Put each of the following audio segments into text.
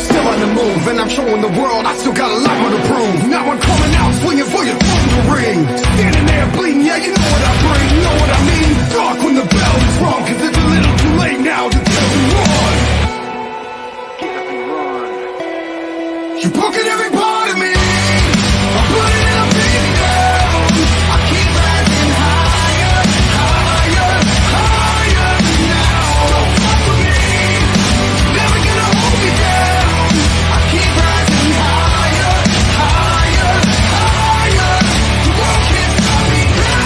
still on the move, and I'm showing the world I still got a lot more to prove. Now I'm coming out swinging for your thunder ring. Standing there bleeding, yeah, you know what I bring, you know what I mean? Dark when the bell is rung, cause it's a little too late now to tell me run. You're broken every part of me. I'm putting it up, beating down. I keep rising higher, higher, higher now. Don't fuck with me. Never gonna hold me down. I keep rising higher, higher, higher. The world can't stop me now.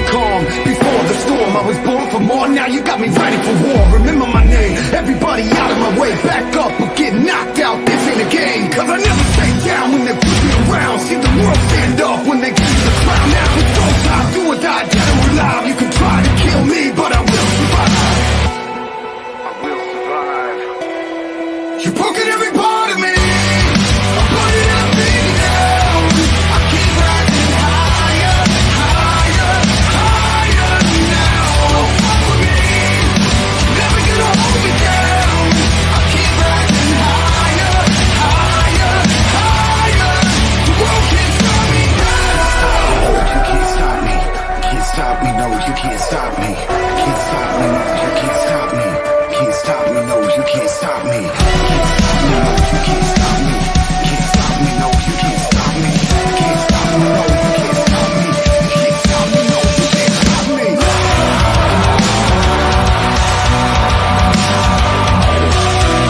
Calm before the storm. I was born for more, now you got me ready for war. Remember my name, everybody out of my way. Back up or get knocked out, this ain't a game. Cause I never stay down when they put me around. See the world stand up when they give me the crown. Now it's go time, do or die, dead or alive. You can try to kill me, but I will survive. I will survive. You're broken every part of me. I'm putting everything down. I keep rising higher, higher, higher now. Don't fuck with me. Never gonna hold me down. I keep rising higher, higher, higher. The world can't stop me now. You can't stop me. Can't stop me. No, you can't stop me. Can't stop me. No, you can't stop me. Can't stop me. No, you can't stop me. Can't stop me. No, you can't stop me. Can't stop me. No, you can't stop me. Can't stop me. No, you can't stop me.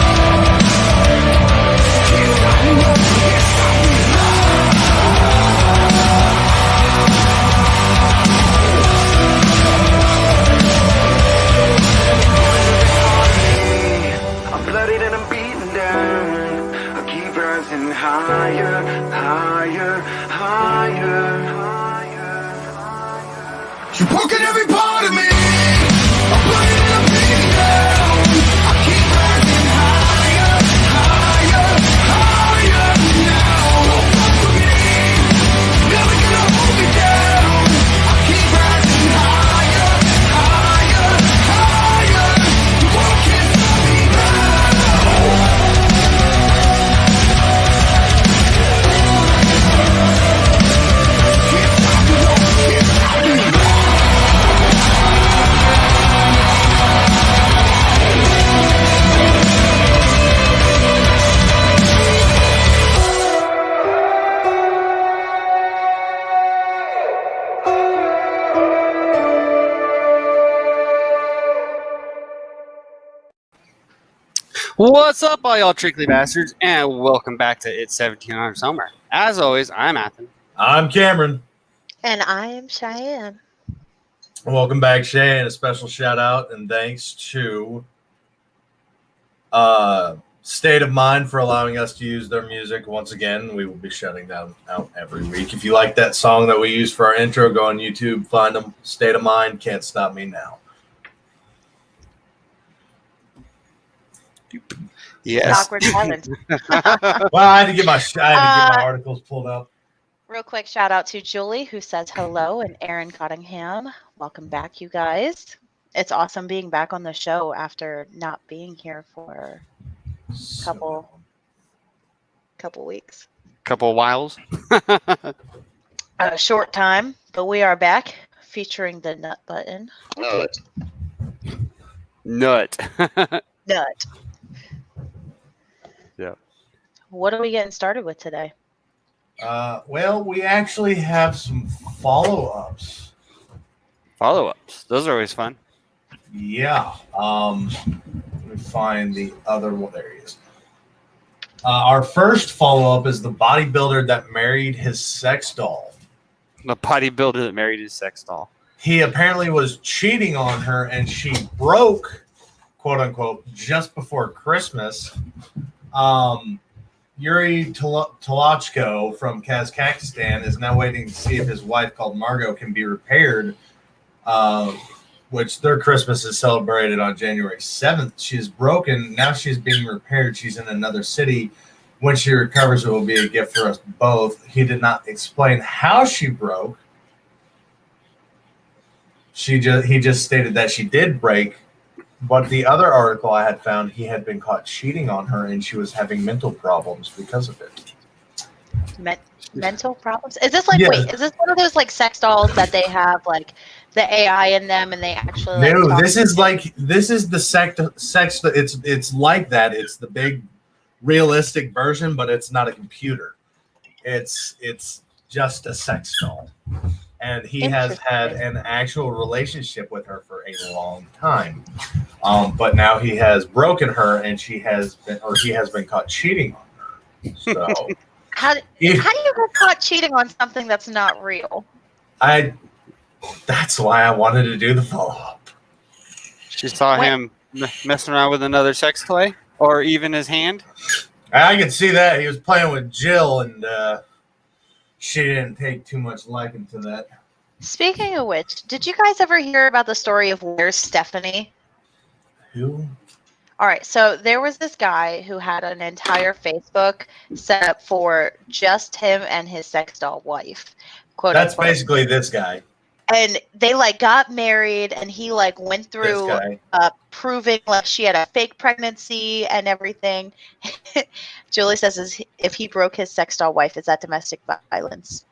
Can't stop me. No, you can't stop me. Can't stop me. No, you can't stop me. I'm bloodied and I'm beaten down. I keep rising higher, higher, higher, higher. You're broken every part of me. I'm bloodied and I'm beaten down. I keep rising higher, higher, higher now. Don't fuck with me. Never gonna hold me down. I keep rising higher, higher, higher. The world can't stop me now. Can't stop me, no, can't stop me. What's up, all y'all trickly bastards, and welcome back to It's 1700 Summer. As always, I'm Athen. I'm Cameron. And I am Cheyenne. Welcome back, Chey, and a special shout out and thanks to State of Mind for allowing us to use their music. Once again, we will be shutting down out every week. If you like that song that we used for our intro, go on YouTube, find them. State of Mind, Can't Stop Me Now. Yes. Awkward silence. Well, I had to get my articles pulled up. Real quick shout out to Julie, who says hello, and Aaron Cottingham. Welcome back, you guys. It's awesome being back on the show after not being here for a couple weeks. Couple whiles. A short time, but we are back featuring the nut button. Nut. Nut. Yeah. What are we getting started with today? Well, we actually have some follow-ups. Follow-ups. Those are always fun. Yeah. Let me find the other one. There he is. Our first follow-up is the bodybuilder that married his sex doll. The bodybuilder that married his sex doll. He apparently was cheating on her, and she broke, quote-unquote, just before Christmas. Yuri Tolochko from Kazakhstan is now waiting to see if his wife, called Margot, can be repaired, which their Christmas is celebrated on January 7th. She is broken. Now she's being repaired. She's in another city. When she recovers, it will be a gift for us both. He did not explain how she broke, he just stated that she did break. But the other article I had found, he had been caught cheating on her, and she was having mental problems because of it. Mental problems? Is this like, Yes. wait, is this one of those like sex dolls that they have like the AI in them and they actually like No, talk? this is the sex. It's like that. It's the big realistic version, but it's not a computer. It's just a sex doll. And he has had an actual relationship with her for a long time. But now he has broken her, and he has been caught cheating on her. So How do you get caught cheating on something that's not real? that's why I wanted to do the follow-up. She saw him messing around with another sex toy, or even his hand. I could see that he was playing with Jill, and she didn't take too much liking to that. Speaking of which, did you guys ever hear about the story of Where's Stephanie? Who? All right, so there was this guy who had an entire Facebook set up for just him and his sex doll wife. Quote That's unquote. basically this guy. And they like got married, and he like went through proving like she had a fake pregnancy and everything. Julie says, if he broke his sex doll wife, is that domestic violence?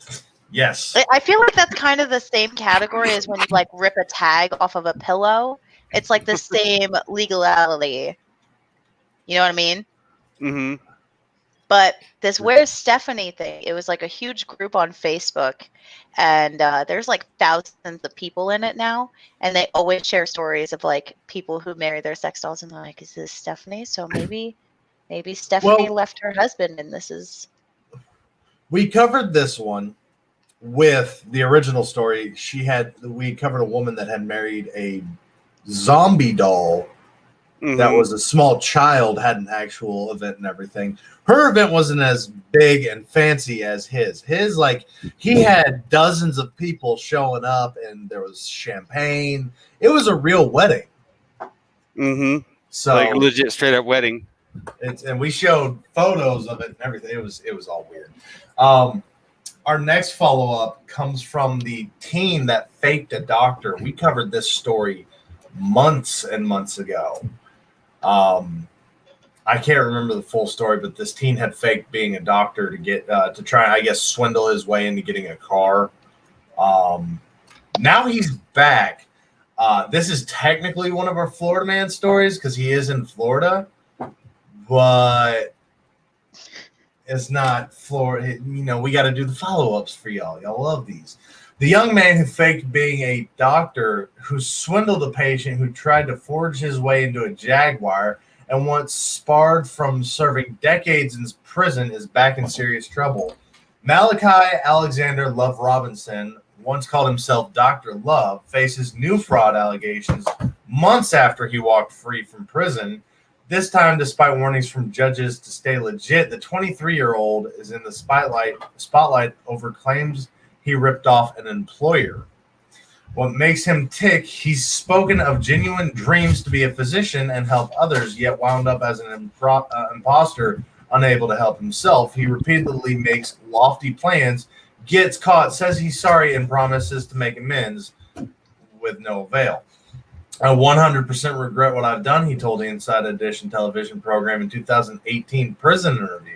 Yes. I feel like that's kind of the same category as when you like rip a tag off of a pillow. It's like the same legality. You know what I mean? Mm-hmm. But this Where's Stephanie thing, it was like a huge group on Facebook, and there's like thousands of people in it now, and they always share stories of like people who marry their sex dolls, and they're like, is this Stephanie? So maybe Stephanie left her husband, and this is... We covered this one with the original story. We covered a woman that had married a zombie doll. That was a small child, had an actual event and everything. Her event wasn't as big and fancy as his. His, like, he had dozens of people showing up, and there was champagne. It was a real wedding. Mm-hmm. So like a legit straight up wedding. And we showed photos of it and everything. It was all weird. Our next follow-up comes from the teen that faked a doctor. We covered this story months and months ago. I can't remember the full story, but this teen had faked being a doctor to get to try, I guess, swindle his way into getting a car. Now he's back. This is technically one of our Florida man stories because he is in Florida, but it's not Florida. You know, we got to do the follow-ups for y'all. Y'all love these. The young man who faked being a doctor, who swindled a patient who tried to forge his way into a Jaguar and once sparred from serving decades in prison, is back in serious trouble. Malachi Alexander Love Robinson, once called himself Dr. Love, faces new fraud allegations months after he walked free from prison. This time, despite warnings from judges to stay legit, the 23-year-old is in the spotlight over claims he ripped off an employer. What makes him tick, he's spoken of genuine dreams to be a physician and help others, yet wound up as an imposter, unable to help himself. He repeatedly makes lofty plans, gets caught, says he's sorry, and promises to make amends with no avail. I 100% regret what I've done, he told the Inside Edition television program in 2018 prison interview.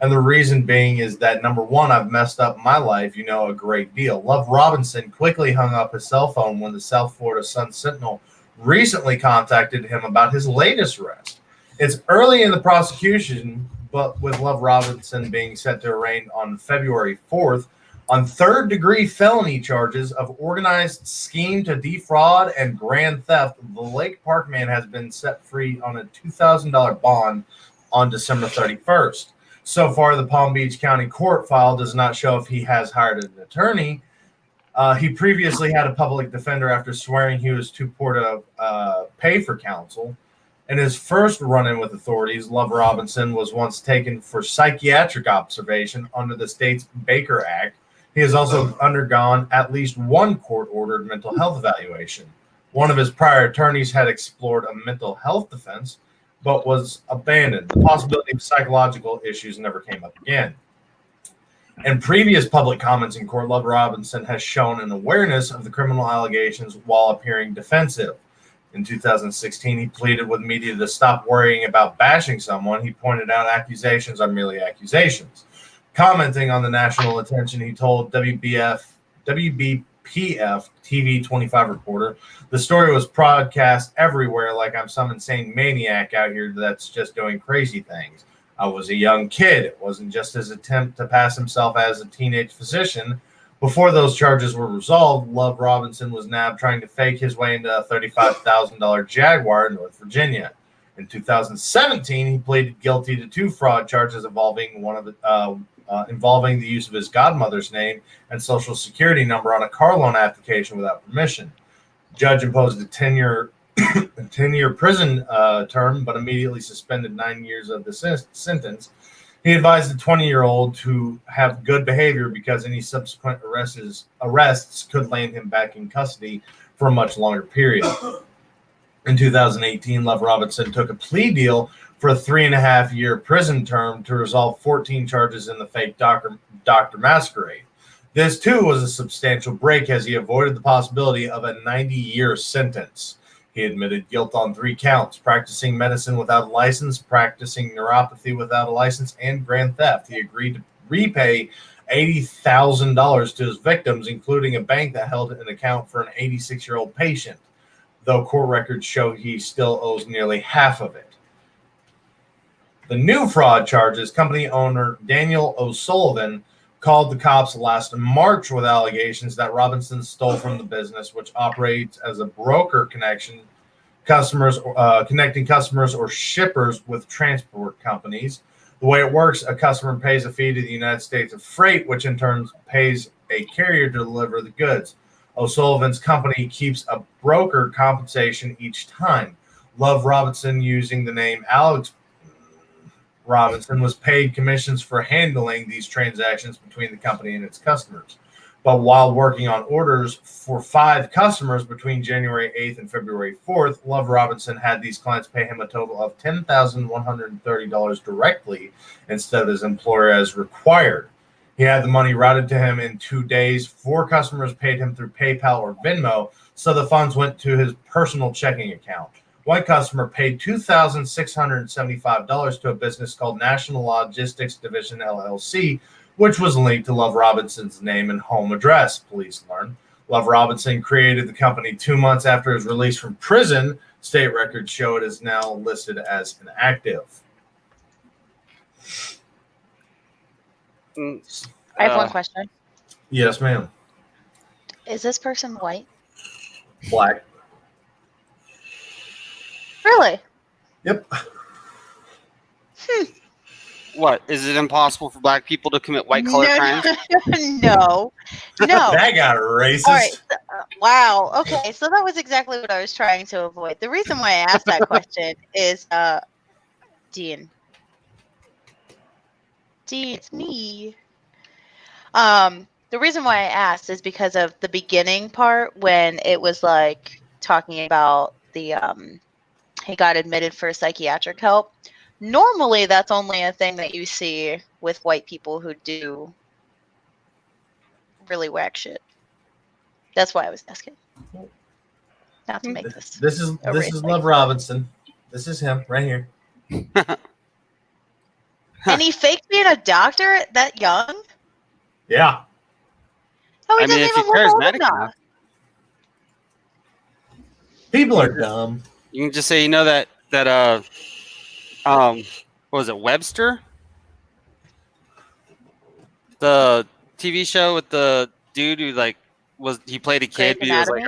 And the reason being is that, number one, I've messed up my life, a great deal. Love Robinson quickly hung up his cell phone when the South Florida Sun-Sentinel recently contacted him about his latest arrest. It's early in the prosecution, but with Love Robinson being set to arraign on February 4th on third-degree felony charges of organized scheme to defraud and grand theft, the Lake Park man has been set free on a $2,000 bond on December 31st. So far, the Palm Beach County Court file does not show if he has hired an attorney. He previously had a public defender after swearing he was too poor to pay for counsel. In his first run-in with authorities, Love Robinson was once taken for psychiatric observation under the state's Baker Act. He has also undergone at least one court-ordered mental health evaluation. One of his prior attorneys had explored a mental health defense, but was abandoned. The possibility of psychological issues never came up again. In previous public comments in court, Love Robinson has shown an awareness of the criminal allegations while appearing defensive. In 2016, he pleaded with media to stop worrying about bashing someone. He pointed out accusations are merely accusations. Commenting on the national attention, he told WBPF TV 25 reporter, the story was broadcast everywhere like I'm some insane maniac out here that's just doing crazy things. I was a young kid. It wasn't just his attempt to pass himself as a teenage physician. Before those charges were resolved, Love Robinson was nabbed trying to fake his way into a $35,000 Jaguar in North Virginia. In 2017, he pleaded guilty to 2 fraud charges involving involving the use of his godmother's name and social security number on a car loan application without permission. The judge imposed a 10-year prison term, but immediately suspended 9 years of the sentence. He advised the 20-year-old to have good behavior because any subsequent arrests could land him back in custody for a much longer period. In 2018, Love Robinson took a plea deal for a 3.5-year prison term to resolve 14 charges in the fake Dr. Masquerade. This, too, was a substantial break as he avoided the possibility of a 90-year sentence. He admitted guilt on 3 counts: practicing medicine without a license, practicing neuropathy without a license, and grand theft. He agreed to repay $80,000 to his victims, including a bank that held an account for an 86-year-old patient, though court records show he still owes nearly half of it. The new fraud charges, company owner Daniel O'Sullivan called the cops last March with allegations that Robinson stole from the business, which operates as a broker connecting customers or shippers with transport companies. The way it works, a customer pays a fee to the United States of Freight, which in turn pays a carrier to deliver the goods. O'Sullivan's company keeps a broker compensation each time. Love Robinson, using the name Alex Robinson, was paid commissions for handling these transactions between the company and its customers. But while working on orders for 5 customers between January 8th and February 4th, Love Robinson had these clients pay him a total of $10,130 directly instead of his employer as required. He had the money routed to him in 2 days. 4 customers paid him through PayPal or Venmo, so the funds went to his personal checking account. One customer paid $2,675 to a business called National Logistics Division, LLC, which was linked to Love Robinson's name and home address, police learned. Love Robinson created the company 2 months after his release from prison. State records show it is now listed as inactive. I have one question. Yes, ma'am. Is this person white? Black. Really? Yep. What? Is it impossible for black people to commit white collar crimes? No. That got racist. All right. Wow. Okay. So that was exactly what I was trying to avoid. The reason why I asked that question is, Dean. Dean, it's me. The reason why I asked is because of the beginning part when it was like talking about the he got admitted for psychiatric help. Normally, that's only a thing that you see with white people who do really whack shit. That's why I was asking. Not to make this. This is Love Robinson. This is him right here. And he faked being a doctor that young? Yeah. Oh, he I mean, doesn't if even you're look old charismatic enough. enough, People are dumb. you can just say, that what was it, Webster? The TV show with the dude who he played a kid, but he was like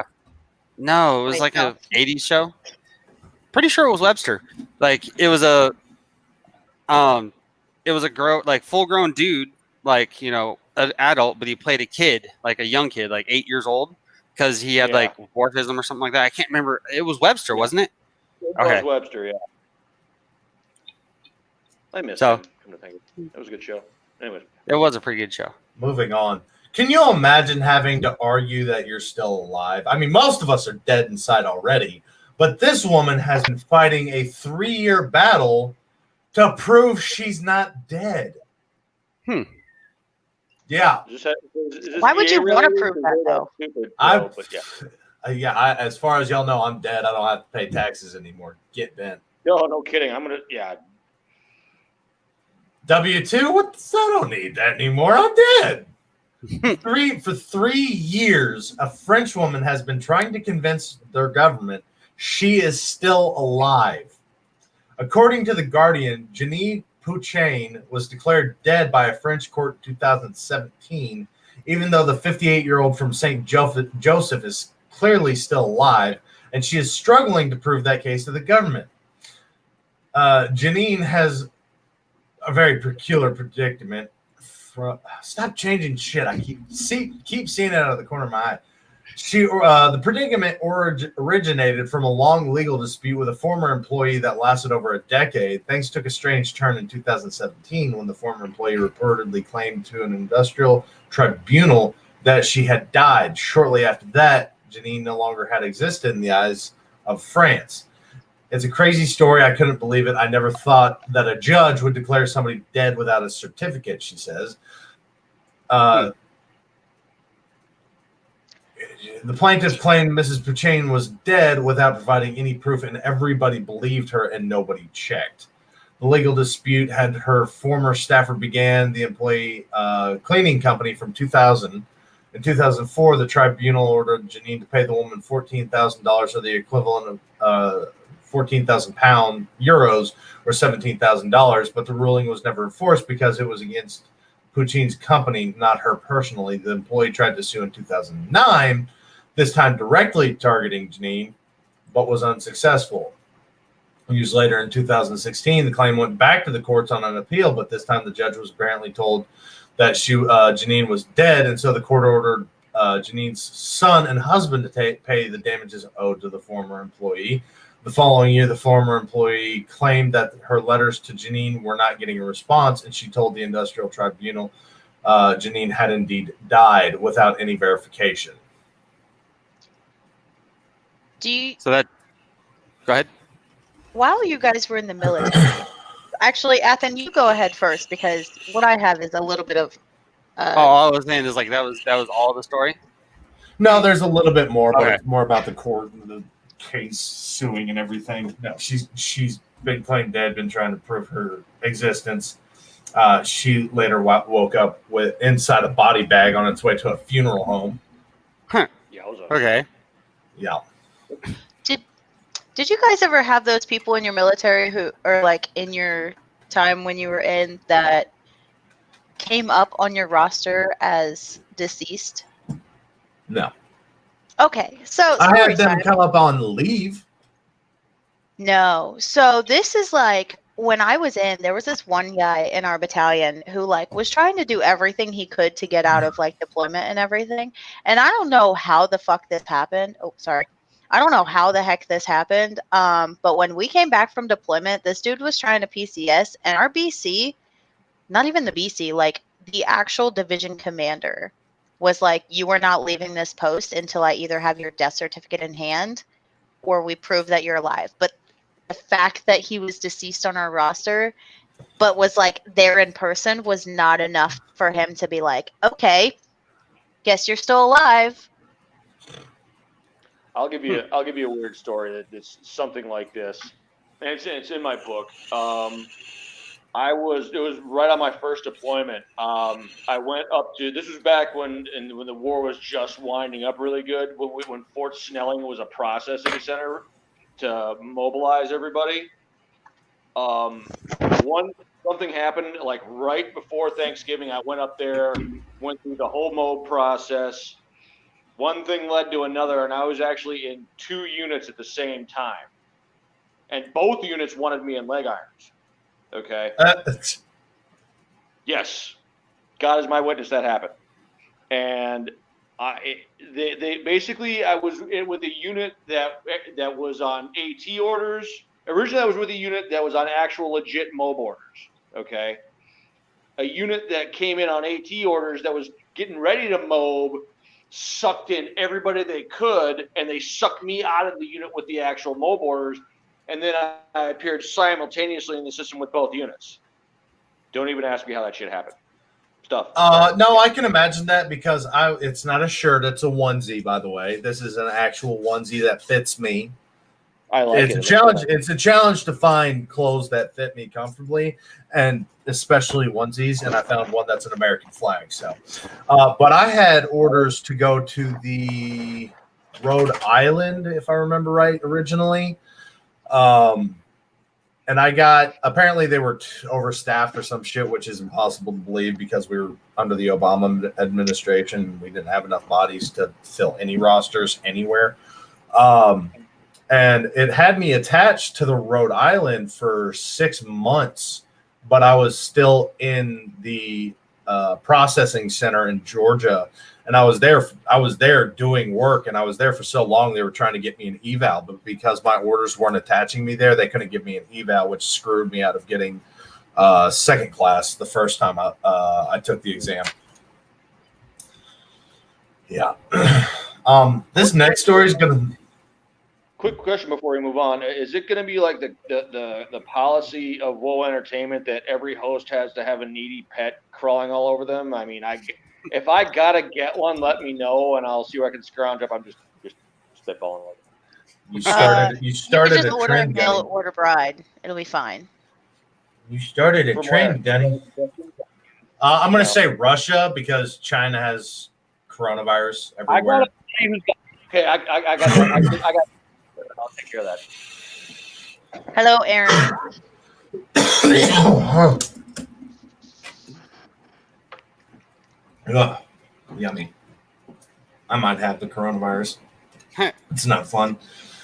no, it was like a 80s show. Pretty sure it was Webster. It was a full grown dude, an adult, but he played a kid, like a young kid, like 8 years old, because he had dwarfism or something like that. I can't remember. It was Webster, wasn't it? It Okay. was Webster, yeah. I missed him. Come to think of it. That was a good show. Anyways. It was a pretty good show. Moving on. Can you imagine having to argue that you're still alive? I mean, most of us are dead inside already, but this woman has been fighting a 3-year battle to prove she's not dead. Yeah. Is this Why would you want to related? prove that though? Stupid, I, no, but yeah. as far as y'all know, I'm dead. I don't have to pay taxes anymore. Get bent. No kidding. I'm gonna, yeah. W-2? What? I don't need that anymore. I'm dead. For 3 years, a French woman has been trying to convince their government she is still alive. According to The Guardian, Janine Pouchain was declared dead by a French court in 2017, even though the 58-year-old from St. Joseph is clearly still alive, and she is struggling to prove that case to the government. Janine has a very peculiar predicament. Stop changing shit. I keep seeing it out of the corner of my eye. The predicament originated from a long legal dispute with a former employee that lasted over a decade. Things took a strange turn in 2017 when the former employee reportedly claimed to an industrial tribunal that she had died. Shortly after that, Janine no longer had existed in the eyes of France. It's a crazy story. I couldn't believe it. I never thought that a judge would declare somebody dead without a certificate, she says. The plaintiff claimed Mrs. Pouchain was dead without providing any proof, and everybody believed her and nobody checked. The legal dispute had her former staffer began the employee cleaning company from 2000. In 2004, the tribunal ordered Janine to pay the woman $14,000, or the equivalent of 14,000 euros, or $17,000, but the ruling was never enforced because it was against Pouchain's company, not her personally. The employee tried to sue in 2009, this time directly targeting Janine, but was unsuccessful. Years later, in 2016, the claim went back to the courts on an appeal, but this time the judge was apparently told that Janine was dead, and so the court ordered Janine's son and husband to pay the damages owed to the former employee. The following year, the former employee claimed that her letters to Janine were not getting a response, and she told the industrial tribunal Janine had indeed died without any verification. Go ahead. While you guys were in the military, actually, Athen, you go ahead first because what I have is a little bit of. All I was saying is like that was all the story. No, there's a little bit more, but Okay. it's more about the court and the case suing and everything. No, she's been claimed dead, been trying to prove her existence. She later woke up with inside a body bag on its way to a funeral home. Huh. Yeah, I was Okay. Yeah. Did you guys ever have those people in your military who, or like in your time when you were in, that came up on your roster as deceased? No. Okay, so I story had them time. come up on leave. No. So this is like when I was in, there was this one guy in our battalion who like was trying to do everything he could to get out of like deployment and everything. And I don't know how the fuck this happened. Oh, sorry. I don't know how the heck this happened. But when we came back from deployment, this dude was trying to PCS, and our BC, not even the BC, like the actual division commander was like, you are not leaving this post until I either have your death certificate in hand or we prove that you're alive. But the fact that he was deceased on our roster, but was like there in person, was not enough for him to be like, okay, guess you're still alive. I'll give you a weird story that's something like this, and it's in my book. It was right on my first deployment. I went up to, this was back when the war was just winding up really good, when Fort Snelling was a processing center to mobilize everybody. Something happened like right before Thanksgiving. I went up there, went through the whole mob process. One thing led to another, and I was actually in 2 units at the same time. And both units wanted me in leg irons. Okay. Yes. God is my witness, that happened. And they basically, I was with a unit that was on AT orders. Originally, I was with a unit that was on actual legit MOB orders. Okay. A unit that came in on AT orders that was getting ready to MOB, sucked in everybody they could, and they sucked me out of the unit with the actual MOB orders, and then I appeared simultaneously in the system with both units. Don't even ask me how that shit happened. stuff. No, I can imagine that because it's not a shirt, it's a onesie, by the way. This is an actual onesie that fits me. I like it's it. a challenge. It's a challenge to find clothes that fit me comfortably, and especially onesies. And I found one that's an American flag. So, but I had orders to go to the Rhode Island, if I remember right, originally. And I got, apparently they were overstaffed or some shit, which is impossible to believe because we were under the Obama administration. We didn't have enough bodies to fill any rosters anywhere. And it had me attached to the Rhode Island for 6 months, but I was still in the processing center in Georgia. And I was there doing work, and I was there for so long they were trying to get me an eval, but because my orders weren't attaching me there, they couldn't give me an eval, which screwed me out of getting second class the first time I took the exam. Yeah. This next story is gonna. Quick question before we move on: is it going to be like the policy of WoW Entertainment that every host has to have a needy pet crawling all over them? I mean, if I gotta get one, let me know, and I'll see where I can scrounge up. I'm just spitballing. You started just a order trend, a mail Denny. order bride. It'll be fine. You started a From trend, where? Denny. I'm going to say Russia because China has coronavirus everywhere. Okay, I got. I'll take care of that. Hello, Aaron. Ugh, yummy. I might have the coronavirus. It's not fun.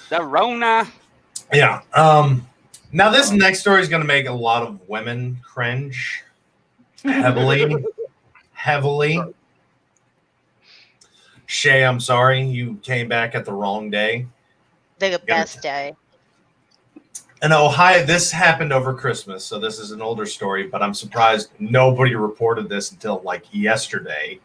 The Rona. Yeah. Now this next story is going to make a lot of women cringe heavily. Chey, I'm sorry you came back at the wrong day. The best day. In Ohio, this happened over Christmas, so this is an older story, but I'm surprised nobody reported this until like yesterday.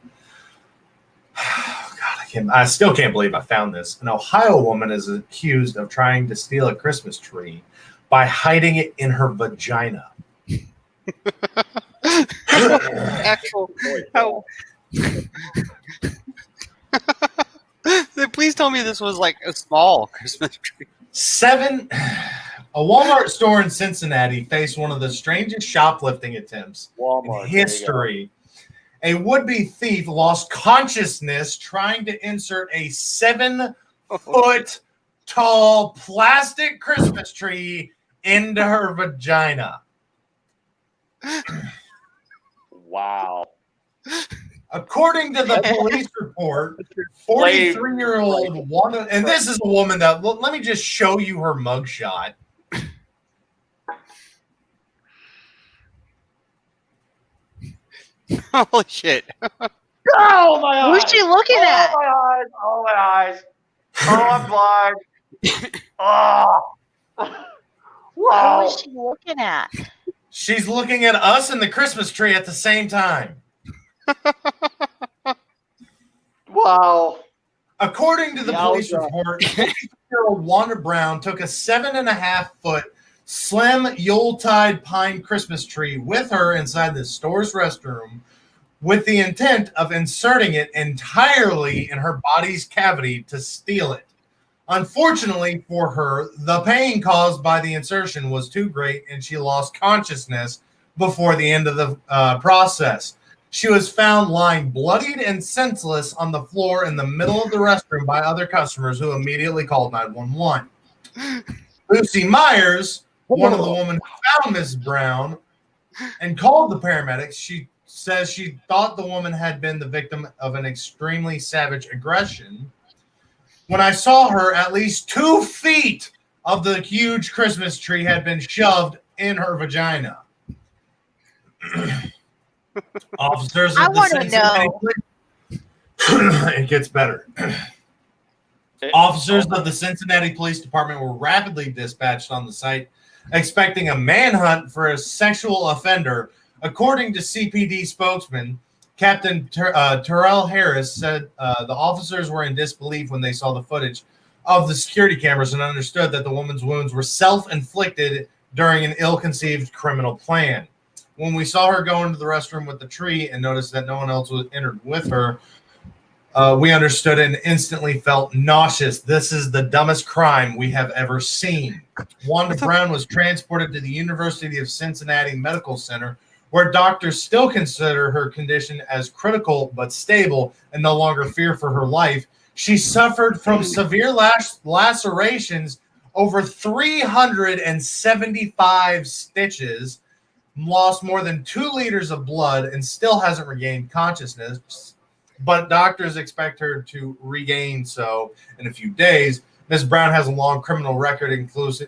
God, I still can't believe I found this. An Ohio woman is accused of trying to steal a Christmas tree by hiding it in her vagina. Actual. How? Please tell me this was like a small Christmas tree. A Walmart store in Cincinnati faced one of the strangest shoplifting attempts Walmart, in history. A would-be thief lost consciousness trying to insert a 7-foot-tall plastic Christmas tree into her vagina. Wow. According to the police report, 43-year-old Wanda, and this is a woman that, let me just show you her mugshot. Holy shit. Oh, my eyes. Who's she looking at? Oh, my eyes. Oh, I'm blind. Oh. Wow. Who is she looking at? She's looking at us and the Christmas tree at the same time. Wow. According to the police report, 50-year-old Wanda Brown took a 7.5-foot slim Yuletide pine Christmas tree with her inside the store's restroom with the intent of inserting it entirely in her body's cavity to steal it. Unfortunately for her, the pain caused by the insertion was too great and she lost consciousness before the end of the process. She was found lying bloodied and senseless on the floor in the middle of the restroom by other customers who immediately called 911. Lucy Myers, one of the women who found Ms. Brown and called the paramedics, she says she thought the woman had been the victim of an extremely savage aggression. When I saw her, at least 2 feet of the huge Christmas tree had been shoved in her vagina. Officers I of the want to Cincinnati know. It gets better. Officers of the Cincinnati Police Department were rapidly dispatched on the site, expecting a manhunt for a sexual offender. According to CPD spokesman Captain Terrell Harris said the officers were in disbelief when they saw the footage of the security cameras and understood that the woman's wounds were self-inflicted during an ill-conceived criminal plan. When we saw her go into the restroom with the tree and noticed that no one else was entered with her, we understood and instantly felt nauseous. This is the dumbest crime we have ever seen. Wanda Brown was transported to the University of Cincinnati Medical Center, where doctors still consider her condition as critical but stable and no longer fear for her life. She suffered from severe lacerations, over 375 stitches, lost more than 2 liters of blood, and still hasn't regained consciousness. But doctors expect her to regain so in a few days. Ms. Brown has a long criminal record,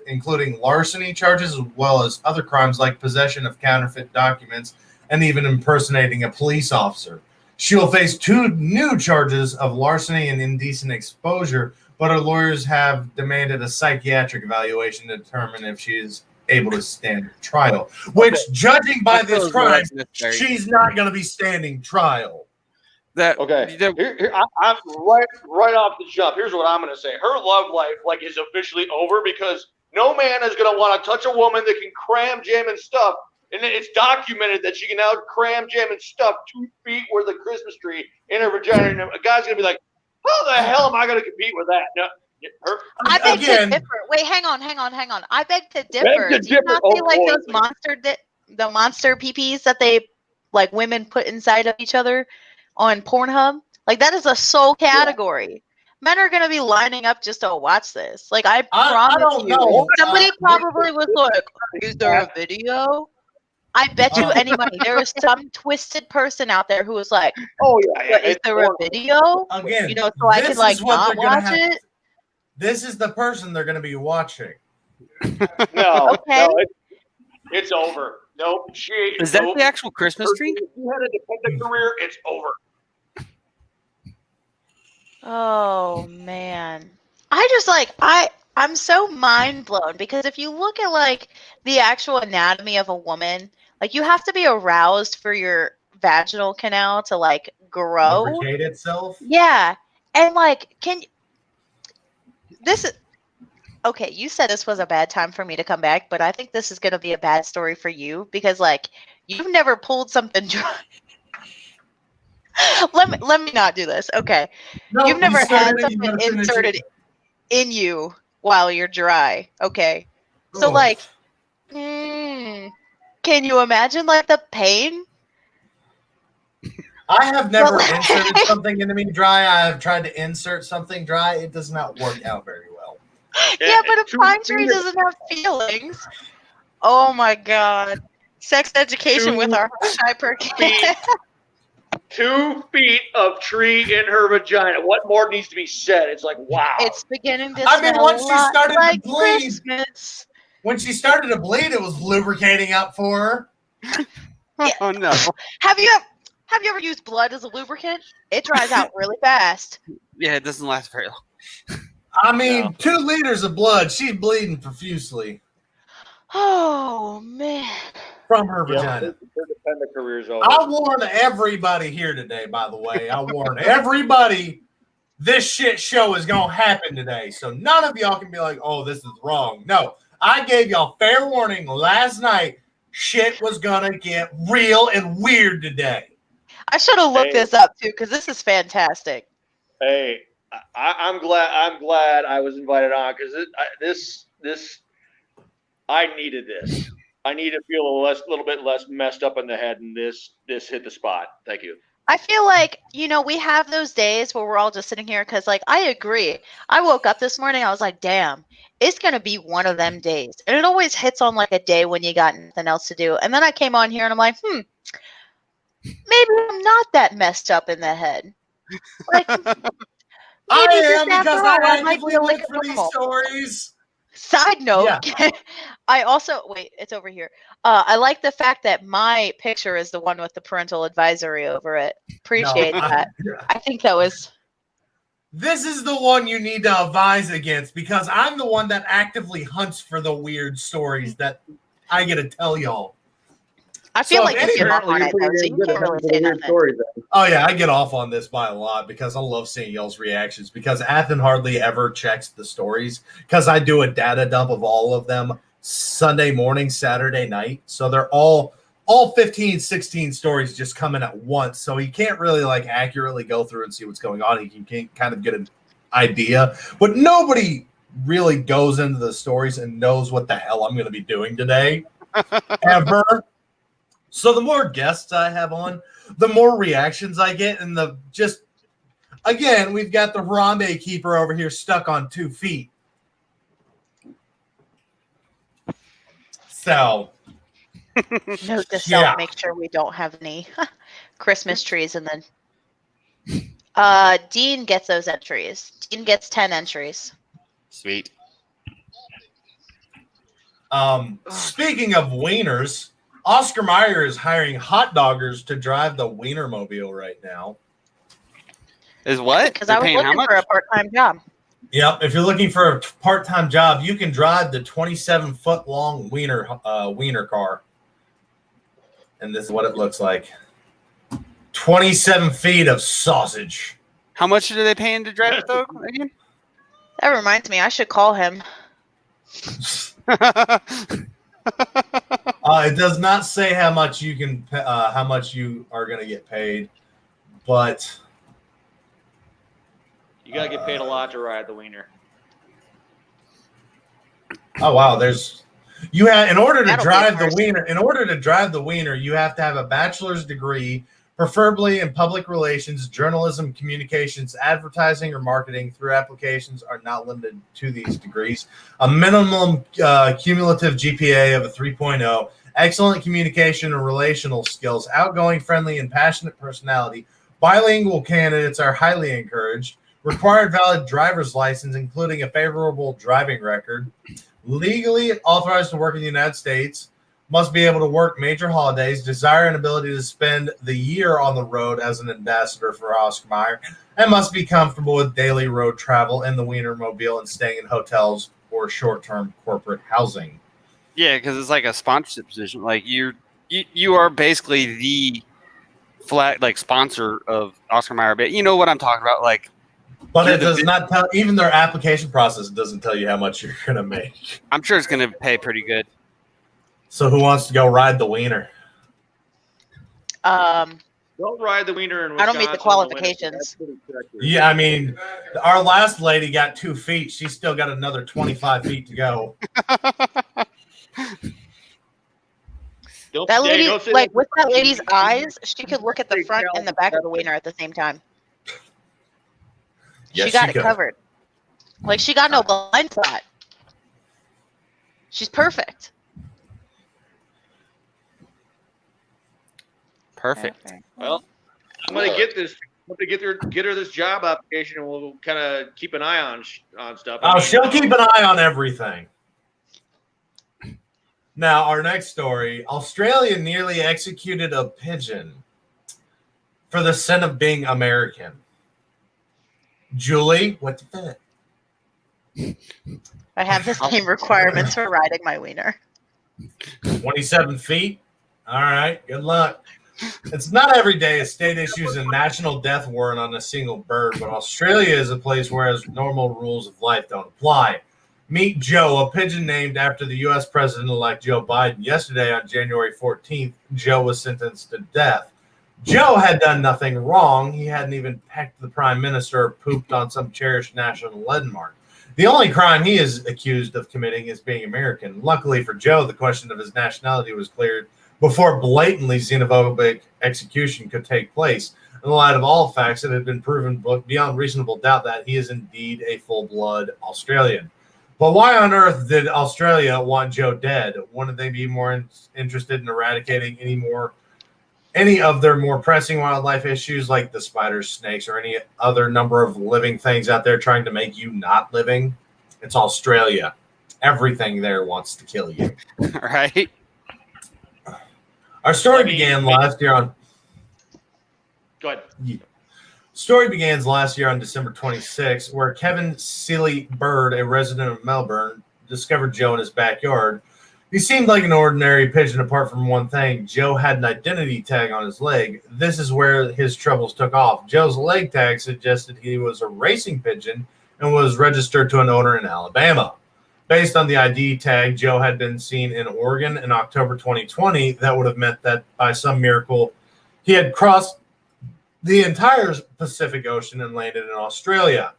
including larceny charges, as well as other crimes like possession of counterfeit documents and even impersonating a police officer. She will face 2 new charges of larceny and indecent exposure, but her lawyers have demanded a psychiatric evaluation to determine if she is able to stand trial. Which, judging by this crime, she's not going to be standing trial. I'm right off the jump. Here's what I'm going to say: her love life is officially over, because no man is going to want to touch a woman that can cram, jam, and stuff. And it's documented that she can now cram, jam, and stuff 2 feet worth of Christmas tree in her vagina. And a guy's going to be like, "How the hell am I going to compete with that?" No, I beg to differ. Wait, hang on. I beg to differ. Do you not see those the monster peepees that they women put inside of each other on Pornhub? That is a sole category. Yeah. Men are going to be lining up just to watch this. I promise you. Somebody probably was like, "Is there a video?" I bet you any money there is some twisted person out there who was like, "Oh yeah, is there a video?" Again, so I can not watch it. This is the person they're going to be watching. No, it's over. Nope. Is that the actual Christmas tree? If you had a dependent career, it's over. Oh man, I'm so mind blown, because if you look at the actual anatomy of a woman, you have to be aroused for your vaginal canal to grow. Lubricate itself. Yeah, and okay, you said this was a bad time for me to come back, but I think this is going to be a bad story for you, because you've never pulled something dry. let me not do this. Okay. No, you've never had something inserted in you while you're dry. Okay. So can you imagine the pain? I have never inserted something into me dry. I have tried to insert something dry. It does not work out very well. Yeah, but a pine tree doesn't have feelings. Oh my God. Sex education with our hyper kid. 2 feet of tree in her vagina. What more needs to be said? It's wow. It's beginning to once she started to bleed, Christmas. When she started to bleed, it was lubricating up for her. Yeah. Oh no. Have you ever used blood as a lubricant? It dries out really fast. Yeah, it doesn't last very long. 2 liters of blood. She's bleeding profusely. Oh man. From her vagina. Her dependent career is over. I warn everybody here today, by the way. I warn everybody this shit show is going to happen today. So none of y'all can be like, "Oh, this is wrong." No, I gave y'all fair warning last night. Shit was going to get real and weird today. I should have looked this up too, because this is fantastic. Hey, I'm glad I was invited on, because this I needed this. I need to feel a little bit less messed up in the head, and this hit the spot. Thank you. I feel we have those days where we're all just sitting here, because I agree. I woke up this morning, I was like, damn, it's going to be one of them days. And it always hits on a day when you got nothing else to do. And then I came on here and I'm like, maybe I'm not that messed up in the head. I am, because I actively look for these stories. Side note, yeah. I also it's over here. I like the fact that my picture is the one with the parental advisory over it. Appreciate that. I think that was. This is the one you need to advise against, because I'm the one that actively hunts for the weird stories that I get to tell y'all. I feel you get off on it, though, so you can't really say nothing. Oh, yeah, I get off on this by a lot, because I love seeing y'all's reactions, because Athen hardly ever checks the stories, because I do a data dump of all of them Sunday morning, Saturday night. So they're all all 15, 16 stories just come in at once, so he can't really like accurately go through and see what's going on. He can kind of get an idea, but nobody really goes into the stories and knows what the hell I'm going to be doing today, ever. So the more guests I have on, the more reactions I get, and again, we've got the Harambe keeper over here stuck on 2 feet. So, Note to self: make sure we don't have any Christmas trees, and then Dean gets those entries. Dean gets 10 entries. Sweet. Speaking of wieners, Oscar Mayer is hiring hot doggers to drive the Wienermobile right now. Is what? Because I was looking for a part-time job. Yep, if you're looking for a part-time job, you can drive the 27-foot-long wiener car. And this is what it looks like. 27 feet of sausage. How much do they pay him to drive it, though, again? That reminds me, I should call him. It does not say how much you can, how much you are going to get paid, but You gotta get paid a lot to ride the wiener. oh wow, in order to That'll drive be the wiener, you have to have a bachelor's degree, preferably in public relations, journalism, communications, advertising, or marketing. Through applications are not limited to these degrees. A minimum cumulative GPA of a 3.0, excellent communication and relational skills, outgoing, friendly, and passionate personality. Bilingual candidates are highly encouraged. Required valid driver's license, including a favorable driving record. Legally authorized to work in the United States. Must be able to work major holidays. Desire and ability to spend the year on the road as an ambassador for Oscar Mayer. And must be comfortable with daily road travel in the Wienermobile and staying in hotels or short-term corporate housing. Yeah, because it's like a sponsorship position. Like you are basically the sponsor of Oscar Mayer. But you know what I'm talking about, like. But it does not tell, even their application process doesn't tell you how much you're going to make. I'm sure it's going to pay pretty good. So who wants to go ride the wiener? Don't ride the wiener in Wisconsin. I don't meet the qualifications. Yeah, I mean, our last lady got 2 feet. She's still got another 25 feet to go. That lady, like with that lady's eyes, she could look at the front and the back of the wiener at the same time. Yes, she got it covered. Like, she got no blind spot. She's perfect. Perfect. Well, I'm gonna get this. I'm gonna get her this job application, and we'll kind of keep an eye on stuff. Oh, she'll keep an eye on everything. Now, our next story: Australia nearly executed a pigeon for the sin of being American. Julie, what the fuck? I have the same requirements for riding my wiener. 27 feet? All right, good luck. It's not every day a state issues a national death warrant on a single bird, but Australia is a place where normal rules of life don't apply. Meet Joe, a pigeon named after the U.S. President-elect Joe Biden. Yesterday, on January 14th, Joe was sentenced to death. Joe had done nothing wrong. He hadn't even pecked the prime minister or pooped on some cherished national landmark. The only crime he is accused of committing is being American. Luckily for Joe, the question of his nationality was cleared before blatantly xenophobic execution could take place. In the light of all facts, it had been proven beyond reasonable doubt that he is indeed a full-blood Australian. But why on earth did Australia want Joe dead? Wouldn't they be more interested in eradicating any of their more pressing wildlife issues like the spiders, snakes, or any other number of living things out there trying to make you not living? It's Australia. Everything there wants to kill you. Right? Our story began last year on... Go ahead. Yeah. Story begins last year on December 26, where Kevin Seeley Bird, a resident of Melbourne, discovered Joe in his backyard. He seemed like an ordinary pigeon apart from one thing. Joe had an identity tag on his leg. This is where his troubles took off. Joe's leg tag suggested he was a racing pigeon and was registered to an owner in Alabama. Based on the ID tag, Joe had been seen in Oregon in October 2020. That would have meant that by some miracle, he had crossed the entire Pacific Ocean and landed in Australia.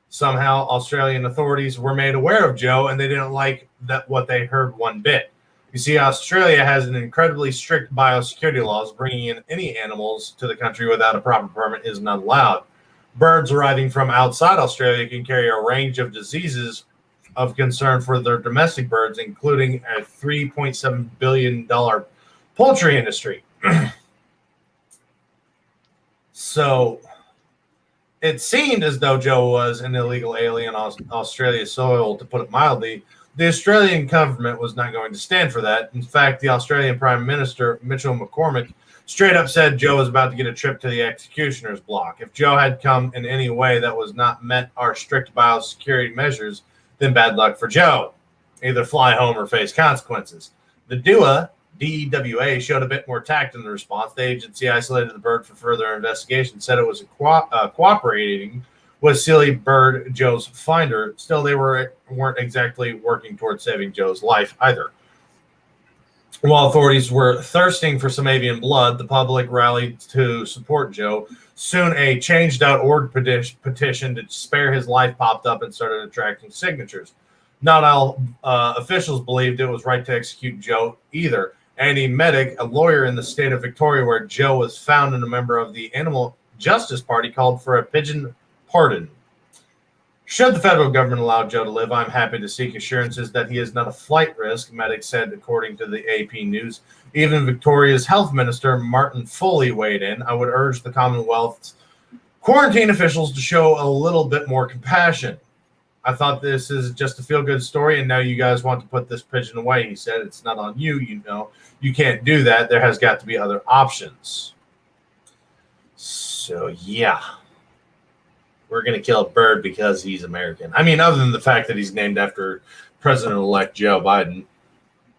Somehow, Australian authorities were made aware of Joe, and they didn't like what they heard one bit. You see, Australia has an incredibly strict biosecurity laws. Bringing in any animals to the country without a proper permit is not allowed. Birds arriving from outside Australia can carry a range of diseases of concern for their domestic birds, including a $3.7 billion poultry industry. So it seemed as though Joe was an illegal alien on Australia's soil, to put it mildly. The Australian government was not going to stand for that. In fact, the Australian Prime Minister, Mitchell McCormick, straight up said Joe was about to get a trip to the executioner's block. If Joe had come in any way that was not met our strict biosecurity measures, then bad luck for Joe. Either fly home or face consequences. The DEWA showed a bit more tact in the response. The agency isolated the bird for further investigation, said it was cooperating with Silly Bird, Joe's finder. Still, they weren't exactly working towards saving Joe's life either. While authorities were thirsting for some avian blood, the public rallied to support Joe. Soon, a Change.org petition to spare his life popped up and started attracting signatures. Not all officials believed it was right to execute Joe either. Andy Medic, a lawyer in the state of Victoria where Joe was found, and a member of the Animal Justice Party, called for a pigeon pardon. Should the federal government allow Joe to live, I'm happy to seek assurances that he is not a flight risk, Medic said, according to the AP News. Even Victoria's health minister, Martin Foley, weighed in. I would urge the Commonwealth's quarantine officials to show a little bit more compassion. I thought this is just a feel-good story, and now you guys want to put this pigeon away, he said. It's not on you, you know. You can't do that. There has got to be other options. So, yeah. We're going to kill a bird because he's American. I mean, other than the fact that he's named after President-elect Joe Biden.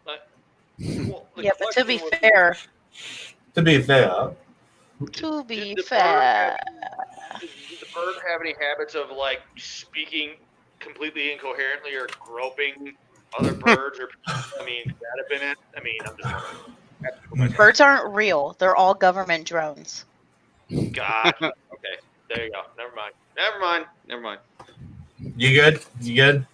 Well, Yeah, but to be fair. To be fair. Did the bird have any habits of, like, speaking completely incoherently or groping other birds? Or, I mean, could that have been it? I mean, I'm just wondering. Birds aren't real. They're all government drones. God. Okay. There you go. Never mind. You good? You good?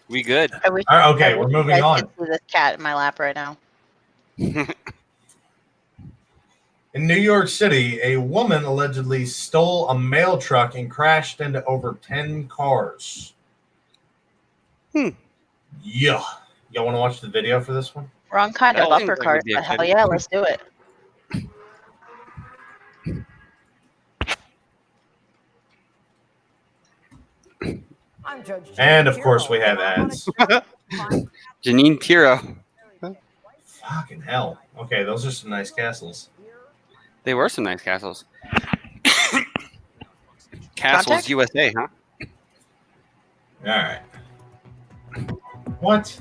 We good. Okay, we're moving on. See this cat in my lap right now. In New York City, a woman allegedly stole a mail truck and crashed into over 10 cars. Yeah. Y'all want to watch the video for this one? Wrong kind of bumper cars, but hell yeah, let's do it. And of course, we have ads. Janine Pirro. Fucking hell. Okay, those are some nice castles. They were some nice castles. Castles Contact? USA, huh? All right. What?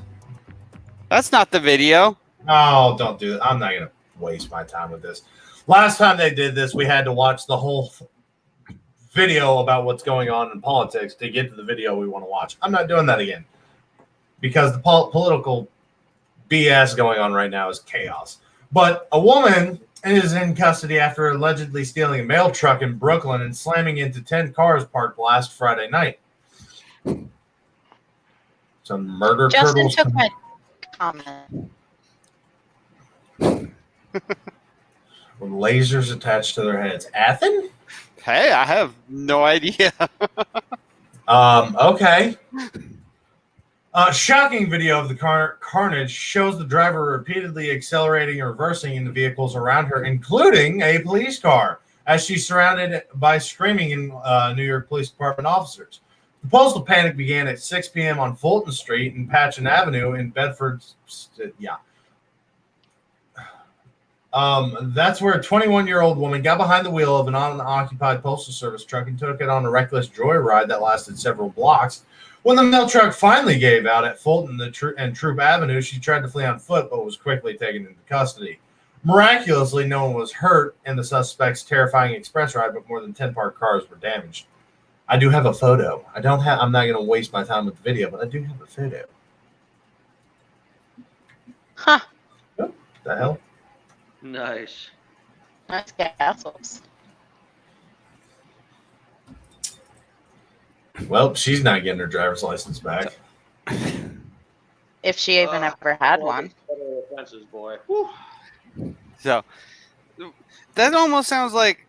That's not the video. Oh, don't do that. I'm not going to waste my time with this. Last time they did this, we had to watch the whole video about what's going on in politics to get to the video we want to watch. I'm not doing that again because the political BS going on right now is chaos. But a woman is in custody after allegedly stealing a mail truck in Brooklyn and slamming into 10 cars parked last Friday night. Some murder Justin turtles. took my comment. With lasers attached to their heads. Athen? Hey, I have no idea. Okay. Shocking video of the carnage shows the driver repeatedly accelerating and reversing into vehicles around her, including a police car, as she's surrounded by screaming New York Police Department officers. The postal panic began at 6 p.m. on Fulton Street and Patchen Avenue in Bedford. Yeah. That's where a 21-year-old woman got behind the wheel of an unoccupied postal service truck and took it on a reckless joyride that lasted several blocks. When the mail truck finally gave out at Fulton and Troop Avenue, she tried to flee on foot but was quickly taken into custody. Miraculously, no one was hurt in the suspect's terrifying express ride, but more than 10 parked cars were damaged. I do have a photo. I'm not going to waste my time with the video, but I do have a photo. Huh. Oh, the hell? Nice. Nice castles. Well, she's not getting her driver's license back. If she even ever had one. Offenses, boy. Whew. So that almost sounds like,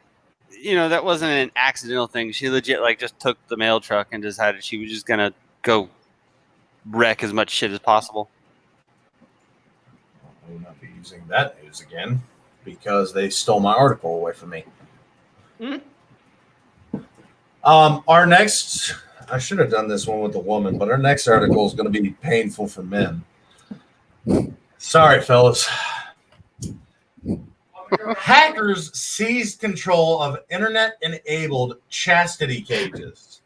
that wasn't an accidental thing. She legit just took the mail truck and decided she was just gonna go wreck as much shit as possible. I will not be using that news again because they stole my article away from me. Our next, I should have done this one with a woman, but our next article is going to be painful for men. Sorry, fellas. Hackers seized control of internet-enabled chastity cages.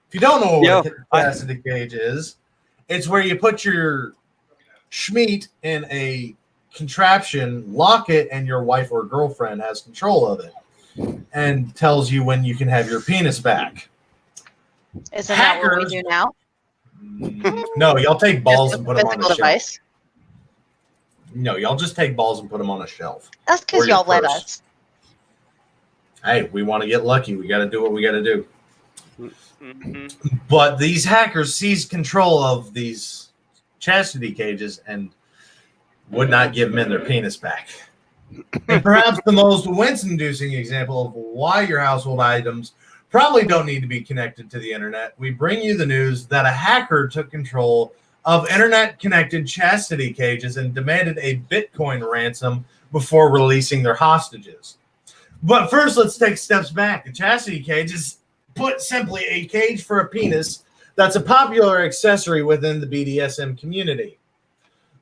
If you don't know what a chastity cage is, it's where you put your schmeat in a contraption, lock it, and your wife or girlfriend has control of it and tells you when you can have your penis back. Isn't that what we do now? No, y'all take balls and put them on a physical device. shelf. No, y'all just take balls and put them on a shelf. That's because y'all let us. Hey, we want to get lucky. We got to do what we got to do. But these hackers seized control of these chastity cages and would not give men their penis back. And perhaps the most wince-inducing example of why your household items probably don't need to be connected to the internet, we bring you the news that a hacker took control of internet-connected chastity cages and demanded a Bitcoin ransom before releasing their hostages. But first, let's take steps back. A chastity cage is, put simply, a cage for a penis that's a popular accessory within the BDSM community.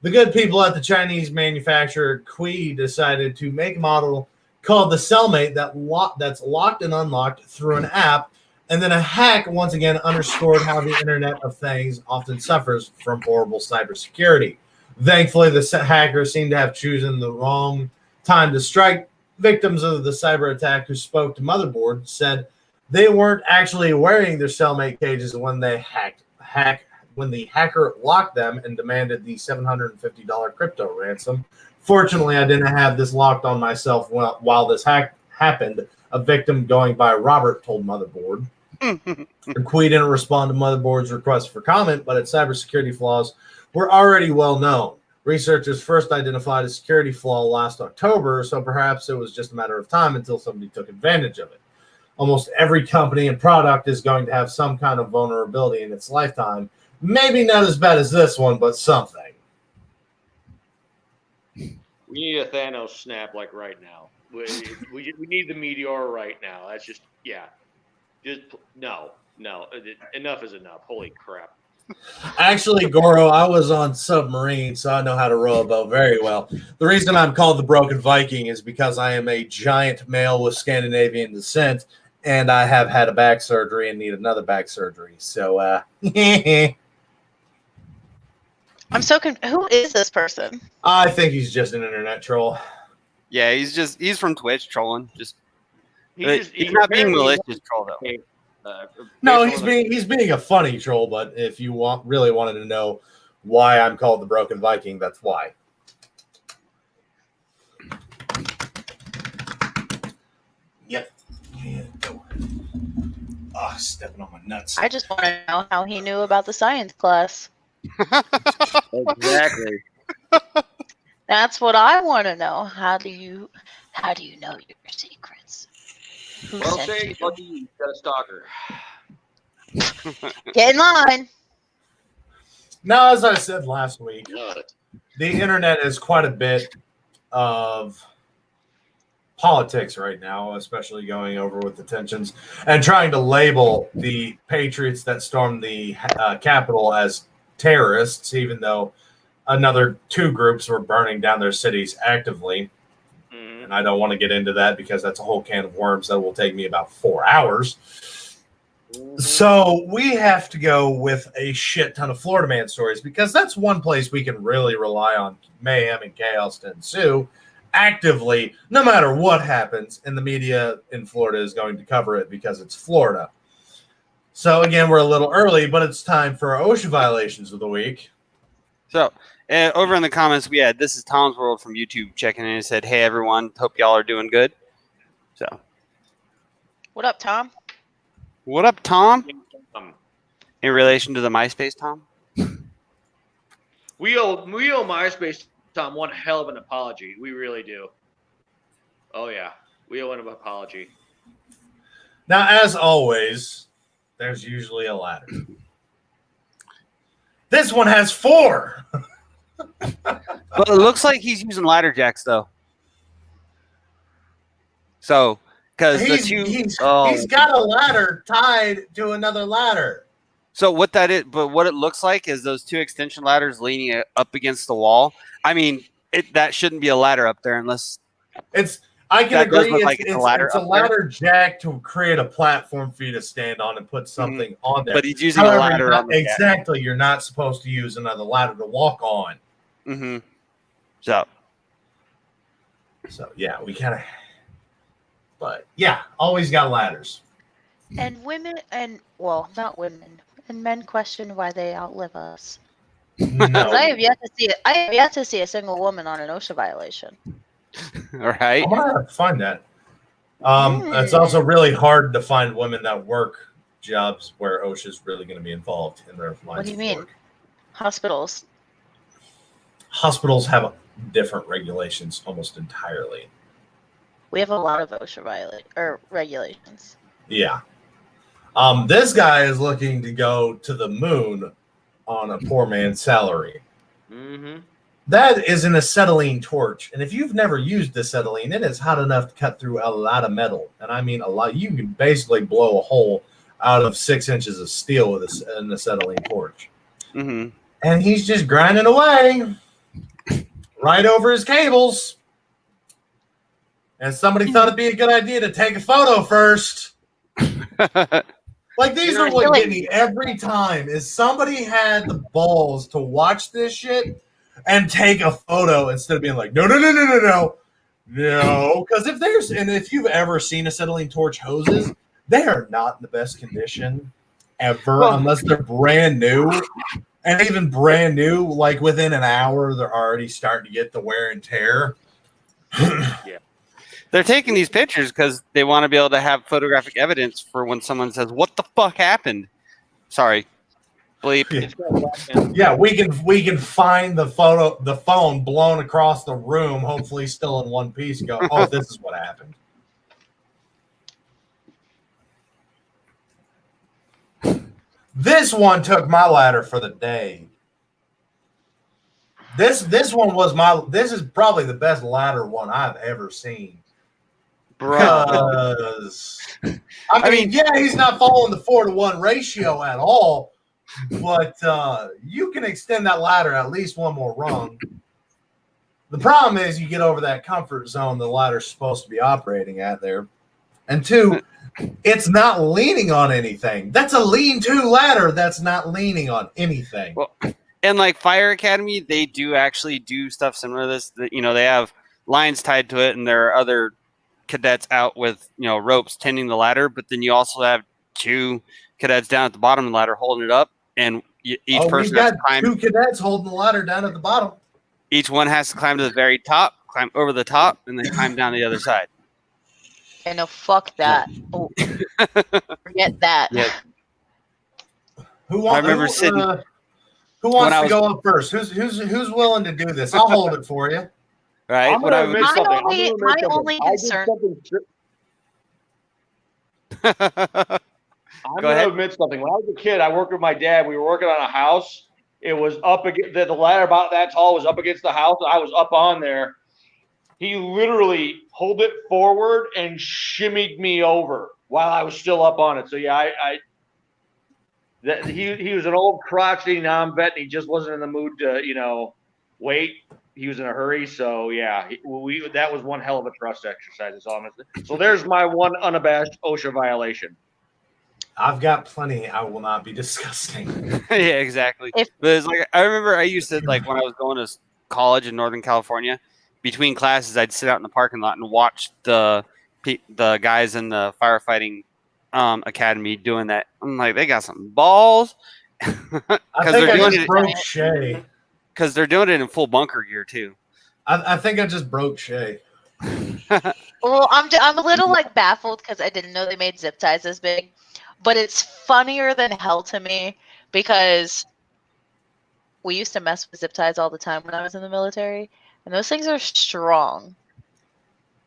The good people at the Chinese manufacturer Chey decided to make a model called the Cellmate that's locked and unlocked through an app, and then a hack once again underscored how the Internet of Things often suffers from horrible cybersecurity. Thankfully, the hackers seem to have chosen the wrong time to strike. Victims of the cyber attack who spoke to Motherboard said they weren't actually wearing their Cellmate cages when they when the hacker locked them and demanded the $750 crypto ransom. Fortunately, I didn't have this locked on myself while this hack happened. A victim going by Robert told Motherboard. Chey didn't respond to Motherboard's request for comment, but its cybersecurity flaws were already well known. Researchers first identified a security flaw last October, so perhaps it was just a matter of time until somebody took advantage of it. Almost every company and product is going to have some kind of vulnerability in its lifetime. Maybe not as bad as this one, but something. We need a Thanos snap like right now. We need the meteor right now. That's just, yeah. Just no. Enough is enough. Holy crap. Actually, Goro, I was on submarine, so I know how to row a boat very well. The reason I'm called the Broken Viking is because I am a giant male with Scandinavian descent, and I have had a back surgery and need another back surgery. So, I'm so who is this person? I think he's just an internet troll. Yeah, he's from Twitch trolling. He's He's not being malicious troll though. No, he's being a funny troll. But if you really wanted to know why I'm called the Broken Viking, that's why. Yep. Yeah. Oh, stepping on my nuts. I just want to know how he knew about the science class. Exactly. That's what I want to know. How do you know your secrets? Who Well, sent Chey, you? lucky you got a stalker. Get in line. Now, as I said last week, Good. the internet is quite a bit of politics right now, especially going over with the tensions and trying to label the patriots that stormed the Capitol as terrorists, even though another two groups were burning down their cities actively. And I don't want to get into that because that's a whole can of worms that will take me about 4 hours. So we have to go with a shit ton of Florida man stories because that's one place we can really rely on mayhem and chaos to ensue actively, no matter what happens. And the media in Florida is going to cover it because it's Florida. So again, we're a little early, but it's time for our OSHA violations of the week. So over in the comments, we had this is Tom's World from YouTube checking in and said, "Hey everyone, hope y'all are doing good." So, What up, Tom? what up, Tom? In relation to the MySpace, Tom? We owe MySpace, Tom, one hell of an apology. We really do. Oh yeah, we owe him an apology. Now, as always, there's usually a ladder. This one has 4. But it looks like he's using ladder jacks though. So, because he's got a ladder tied to another ladder. So what that is, but what it looks like is those 2 extension ladders leaning up against the wall. I mean, that shouldn't be a ladder up there unless I can agree. It's a ladder jack to create a platform for you to stand on and put something on there. But he's using a ladder on the exactly. You're not supposed to use another ladder to walk on. Mm-hmm. So yeah, we kind of. But yeah, always got ladders. And women, not women, and men question why they outlive us. No. I have yet to see a single woman on an OSHA violation. All right. I'm gonna find that. It's also really hard to find women that work jobs where OSHA is really going to be involved in their lines. What do you mean? Hospitals. Hospitals have different regulations almost entirely. We have a lot of OSHA regulations. Yeah. This guy is looking to go to the moon on a poor man's salary. Mm-hmm. That is an acetylene torch. And if you've never used acetylene, it is hot enough to cut through a lot of metal. And I mean a lot. You can basically blow a hole out of 6 inches of steel with an acetylene torch. Mm-hmm. And he's just grinding away right over his cables. And somebody thought it'd be a good idea to take a photo first. Like, these are what get me every time, is somebody had the balls to watch this shit and take a photo instead of being like, no. Because if you've ever seen acetylene torch hoses, they are not in the best condition ever, unless they're brand new. And even brand new, like within an hour, they're already starting to get the wear and tear. Yeah. They're taking these pictures because they want to be able to have photographic evidence for when someone says, "What the fuck happened?" Sorry, bleep. Yeah, we can find the phone blown across the room, hopefully still in one piece. Go, oh, this is what happened. This one took my ladder for the day. This one was this is probably the best ladder one I've ever seen. Because I mean, yeah, he's not following the 4-to-1 ratio at all, but you can extend that ladder at least one more rung. The problem is you get over that comfort zone the ladder's supposed to be operating at there. And 2, it's not leaning on anything. That's a lean-to ladder that's not leaning on anything. Well, and like Fire Academy, they do actually do stuff similar to this. You know, they have lines tied to it, and there are other cadets out with, you know, ropes tending the ladder, but then you also have 2 cadets down at the bottom of the ladder holding it up, and each person has to climb. 2 cadets holding the ladder down at the bottom. Each one has to climb to the very top, climb over the top, and then climb down the other side. Okay, no, fuck that. Oh, forget that. Yeah. Who wants to go up first? Who's willing to do this? I'll hold it for you. Right. My only concern. I'm going to admit something. When I was a kid, I worked with my dad. We were working on a house. It was up against the ladder about that tall was up against the house. I was up on there. He literally pulled it forward and shimmied me over while I was still up on it. So yeah, he was an old crotchety non-vet, and he just wasn't in the mood to wait. He was in a hurry, so yeah, that was one hell of a trust exercise. Is all I'm gonna say. So there's my one unabashed OSHA violation. I've got plenty I will not be discussing. Yeah, exactly. But it's like, I remember I used to, like, when I was going to college in Northern California, between classes, I'd sit out in the parking lot and watch the guys in the firefighting academy doing that. I'm like, they got some balls. I think I just broke it, Chey. because they're doing it in full bunker gear too. I think I just broke Chey. Well, I'm a little like baffled because I didn't know they made zip ties this big, but it's funnier than hell to me because we used to mess with zip ties all the time when I was in the military, and those things are strong.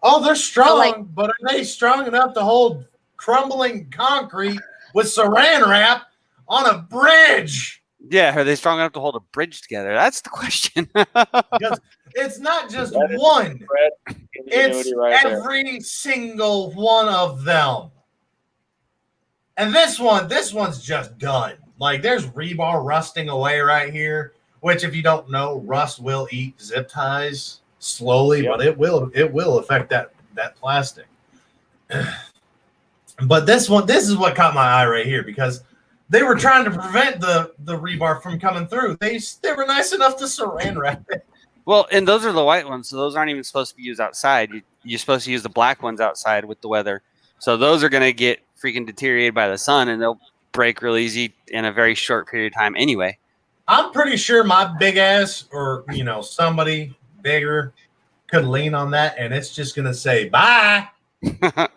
Oh, they're strong, So, like, but are they strong enough to hold crumbling concrete with saran wrap on a bridge? Yeah, are they strong enough to hold a bridge together? That's the question. Because it's not just one. It's right every single one of them. And this one's just done. Like there's rebar rusting away right here, which if you don't know, rust will eat zip ties slowly, but it will affect that plastic. But this is what caught my eye right here because they were trying to prevent the rebar from coming through. They were nice enough to saran wrap it. Well, and those are the white ones, so those aren't even supposed to be used outside. You're supposed to use the black ones outside with the weather. So those are going to get freaking deteriorated by the sun, and they'll break real easy in a very short period of time anyway. I'm pretty sure my big ass or, somebody bigger could lean on that, and it's just going to say, bye. It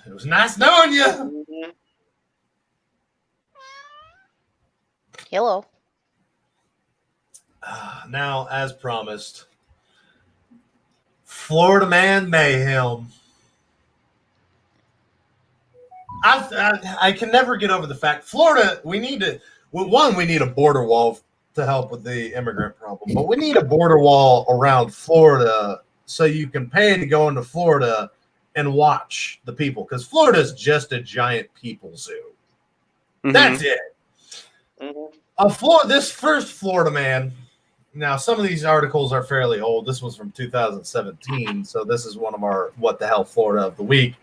was nice knowing you. hello. Now, as promised, Florida man mayhem. I can never get over the fact Florida. We need a border wall to help with the immigrant problem, but we need a border wall around Florida so you can pay to go into Florida and watch the people because Florida is just a giant people zoo. Mm-hmm. That's it. Mm-hmm. This first Florida man. Now, some of these articles are fairly old. This was from 2017, so this is one of our What the Hell Florida of the Week.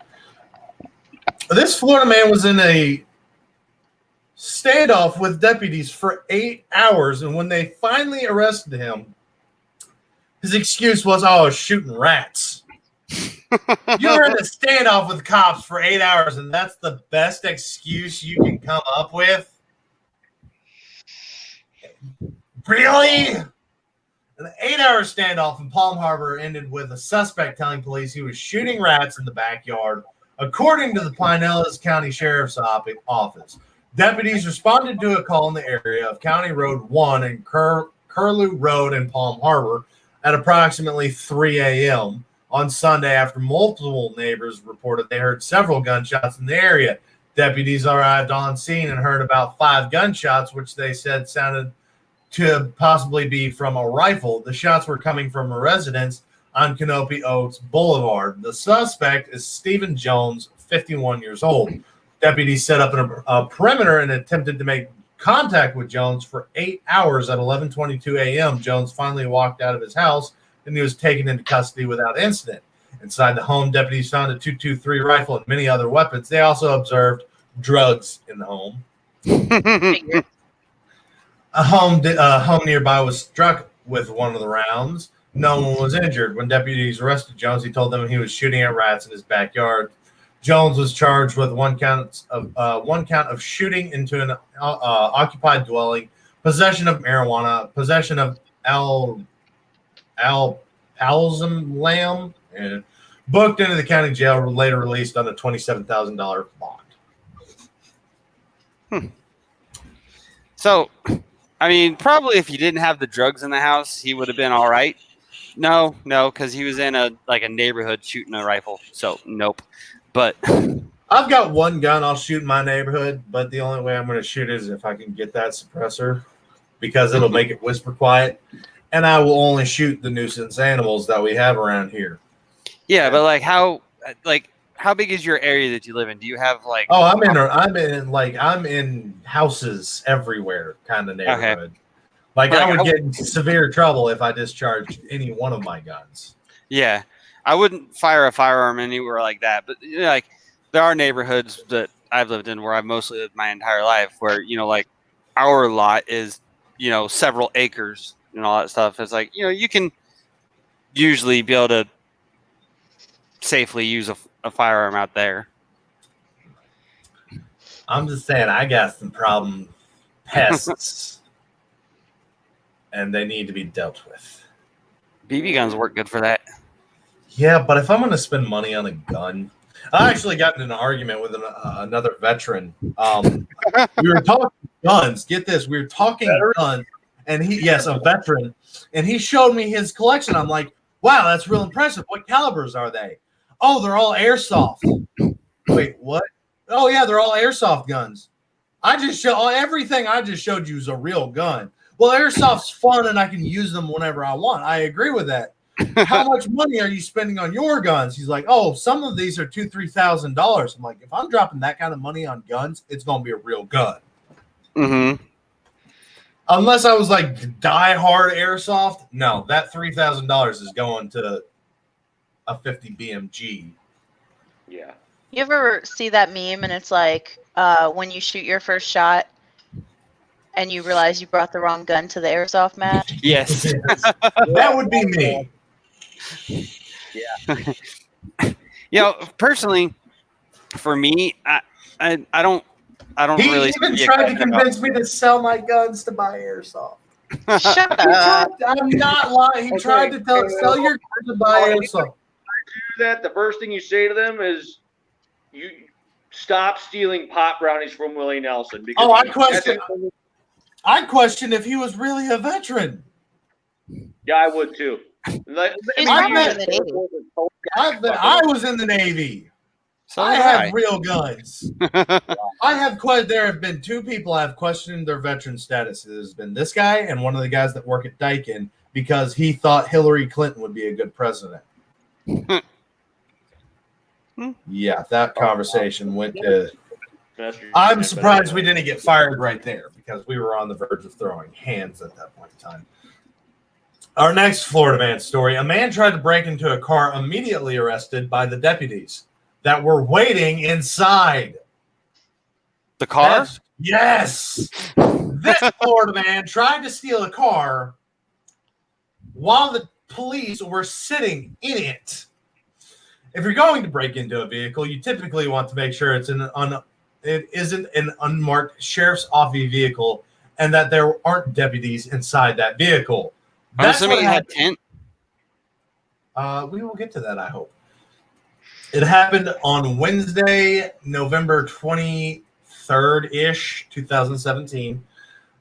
This Florida man was in a standoff with deputies for 8 hours, and when they finally arrested him, his excuse was, I was shooting rats. You were in a standoff with cops for 8 hours, and that's the best excuse you can come up with? Really? An 8-hour standoff in Palm Harbor ended with a suspect telling police he was shooting rats in the backyard, according to the Pinellas County Sheriff's Office. Deputies responded to a call in the area of County Road 1 and Curlew Road in Palm Harbor at approximately 3 a.m. on Sunday after multiple neighbors reported they heard several gunshots in the area. Deputies arrived on scene and heard about 5 gunshots, which they said sounded to possibly be from a rifle. The shots were coming from a residence on Canopy Oaks Boulevard. The suspect is Stephen Jones, 51 years old. Deputies set up a perimeter and attempted to make contact with Jones for 8 hours. At 11:22 a.m., Jones finally walked out of his house and he was taken into custody without incident. Inside the home, deputies found a .223 rifle and many other weapons. They also observed drugs in the home. A home nearby was struck with one of the rounds. No one was injured. When deputies arrested Jones, he told them he was shooting at rats in his backyard. Jones was charged with one count of shooting into an occupied dwelling, possession of marijuana, possession of alpalzum lamb, and booked into the county jail. Later released on a $27,000 bond. So, I mean, probably if he didn't have the drugs in the house, he would have been all right. No, because he was in a neighborhood shooting a rifle. So, nope. But I've got one gun I'll shoot in my neighborhood, but the only way I'm going to shoot it is if I can get that suppressor because it'll make it whisper quiet. And I will only shoot the nuisance animals that we have around here. Yeah, but how big is your area that you live in? Do you have I'm in houses everywhere kind of neighborhood. Okay. I would get in severe trouble if I discharged any one of my guns. Yeah. I wouldn't fire a firearm anywhere like that, but there are neighborhoods that I've lived in where I've mostly lived my entire life where, our lot is, several acres and all that stuff. It's you can usually be able to safely use a firearm out there. I'm just saying, I got some problem pests, and they need to be dealt with. BB guns work good for that. Yeah, but if I'm going to spend money on a gun, I actually got in an argument with another veteran. We were talking guns. Get this, we were talking guns, and a veteran, and he showed me his collection. I'm like, wow, that's real impressive. What calibers are they? Oh, they're all airsoft. Wait, what? Oh yeah, they're all airsoft guns. Everything I just showed you is a real gun. Well, airsoft's fun, and I can use them whenever I want. I agree with that. How much money are you spending on your guns? He's like, oh, some of these are $2,000-$3,000. I'm like, if I'm dropping that kind of money on guns, it's gonna be a real gun. Mm-hmm. Unless I was like die-hard airsoft, no, that $3,000 is going to a 50 BMG. Yeah. You ever see that meme and it's like when you shoot your first shot and you realize you brought the wrong gun to the airsoft match? Yes. That would be me. Yeah. Personally, for me, I don't He really even tried to convince me to sell my guns to buy airsoft. Shut up. I'm not lying. He tried to sell your guns to buy airsoft. Do that. The first thing you say to them is, "You stop stealing pot brownies from Willie Nelson." Because I question if he was really a veteran. Yeah, I would too. Like, I was in the Navy. So I have real guns. There have been two people I have questioned their veteran status. It has been this guy and one of the guys that work at Daikin because he thought Hillary Clinton would be a good president. Yeah, that conversation went to. I'm surprised we didn't get fired right there because we were on the verge of throwing hands at that point in time. Our next Florida man story. A man tried to break into a car, immediately arrested by the deputies that were waiting inside. The car? Yes. This Florida man tried to steal a car while the police were sitting in it. If you're going to break into a vehicle, you typically want to make sure it isn't an unmarked sheriff's office vehicle and that there aren't deputies inside that vehicle. That's what had tent. We will get to that, I hope. It happened on Wednesday, November 23rd-ish, 2017.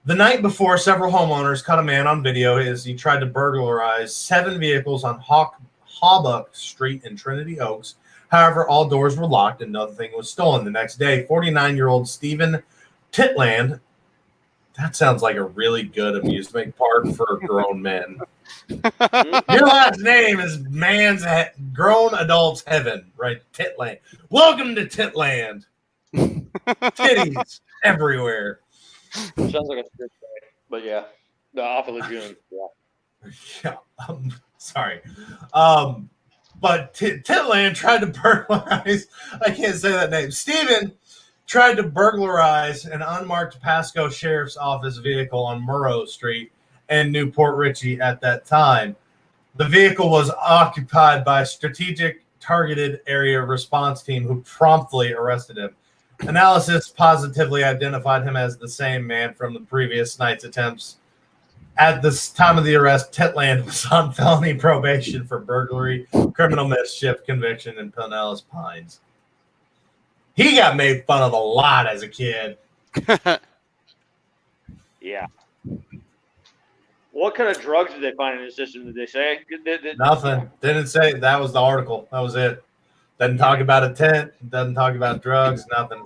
The night before, several homeowners caught a man on video as he tried to burglarize 7 vehicles on Hawbuck Street in Trinity Oaks. However, all doors were locked and nothing was stolen. The next day, 49-year-old Stephen Titland. That sounds like a really good amusement park for grown men. Your last name is grown adults heaven, right? Titland. Welcome to Titland. Titties everywhere. Sounds like a script, but yeah, the off of Lejeune. Yeah. Sorry. But Titland tried to burglarize. I can't say that name. Stephen tried to burglarize an unmarked Pasco Sheriff's Office vehicle on Murrow Street in Newport Richey at that time. The vehicle was occupied by a strategic targeted area response team who promptly arrested him. Analysis positively identified him as the same man from the previous night's attempts. At this time of the arrest, Titland was on felony probation for burglary, criminal mischief conviction, and Pinellas Pines. He got made fun of a lot as a kid. Yeah. What kind of drugs did they find in his system? Did they say? Nothing. Didn't say. That was the article. That was it. Doesn't talk about a tent. Doesn't talk about drugs. Nothing.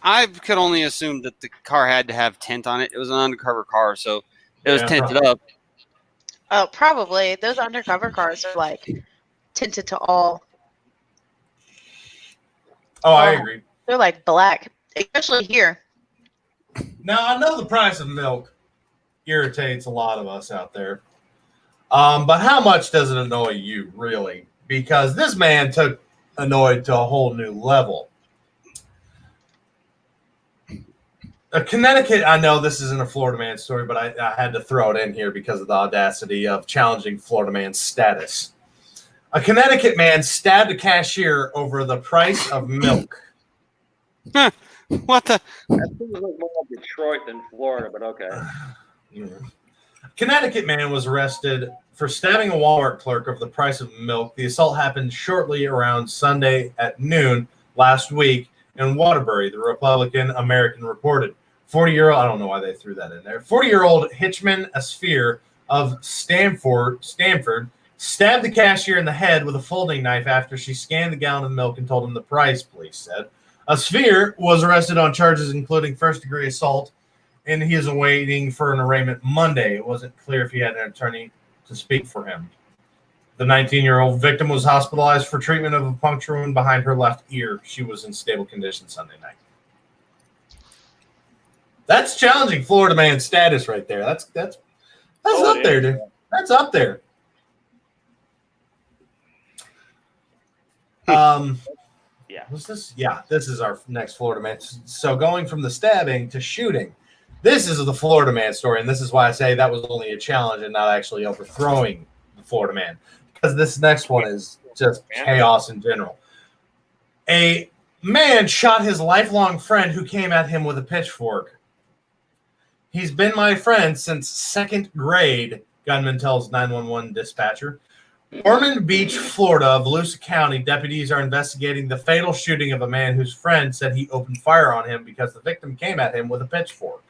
I could only assume that the car had to have tent on it. It was an undercover car, so it was tinted up. Oh, probably. Those undercover cars are like tinted to all. Oh, I agree. They're like black, especially here. Now, I know the price of milk irritates a lot of us out there. But how much does it annoy you, really? Because this man took annoyed to a whole new level. Connecticut, I know this isn't a Florida man story, but I had to throw it in here because of the audacity of challenging Florida man's status. A Connecticut man stabbed a cashier over the price of milk. What the? That seems like more like Detroit than Florida, but okay. Yeah. Connecticut man was arrested for stabbing a Walmart clerk over the price of milk. The assault happened shortly around Sunday at noon last week in Waterbury, the Republican American reported. 40-year-old, I don't know why they threw that in there. 40-year-old Hitchman Asphere of Stanford stabbed the cashier in the head with a folding knife after she scanned the gallon of milk and told him the price, police said. Asphere was arrested on charges including first-degree assault, and he is awaiting for an arraignment Monday. It wasn't clear if he had an attorney to speak for him. The 19-year-old victim was hospitalized for treatment of a puncture wound behind her left ear. She was in stable condition Sunday night. That's challenging Florida man status right there. That's up there, dude. That's up there. Yeah. What's this? Yeah, this is our next Florida man. So going from the stabbing to shooting, this is the Florida man story, and this is why I say that was only a challenge and not actually overthrowing the Florida man, because this next one is just chaos in general. A man shot his lifelong friend who came at him with a pitchfork. He's been my friend since second grade, gunman tells 911 dispatcher. Ormond Beach, Florida, Volusia County deputies are investigating the fatal shooting of a man whose friend said he opened fire on him because the victim came at him with a pitchfork.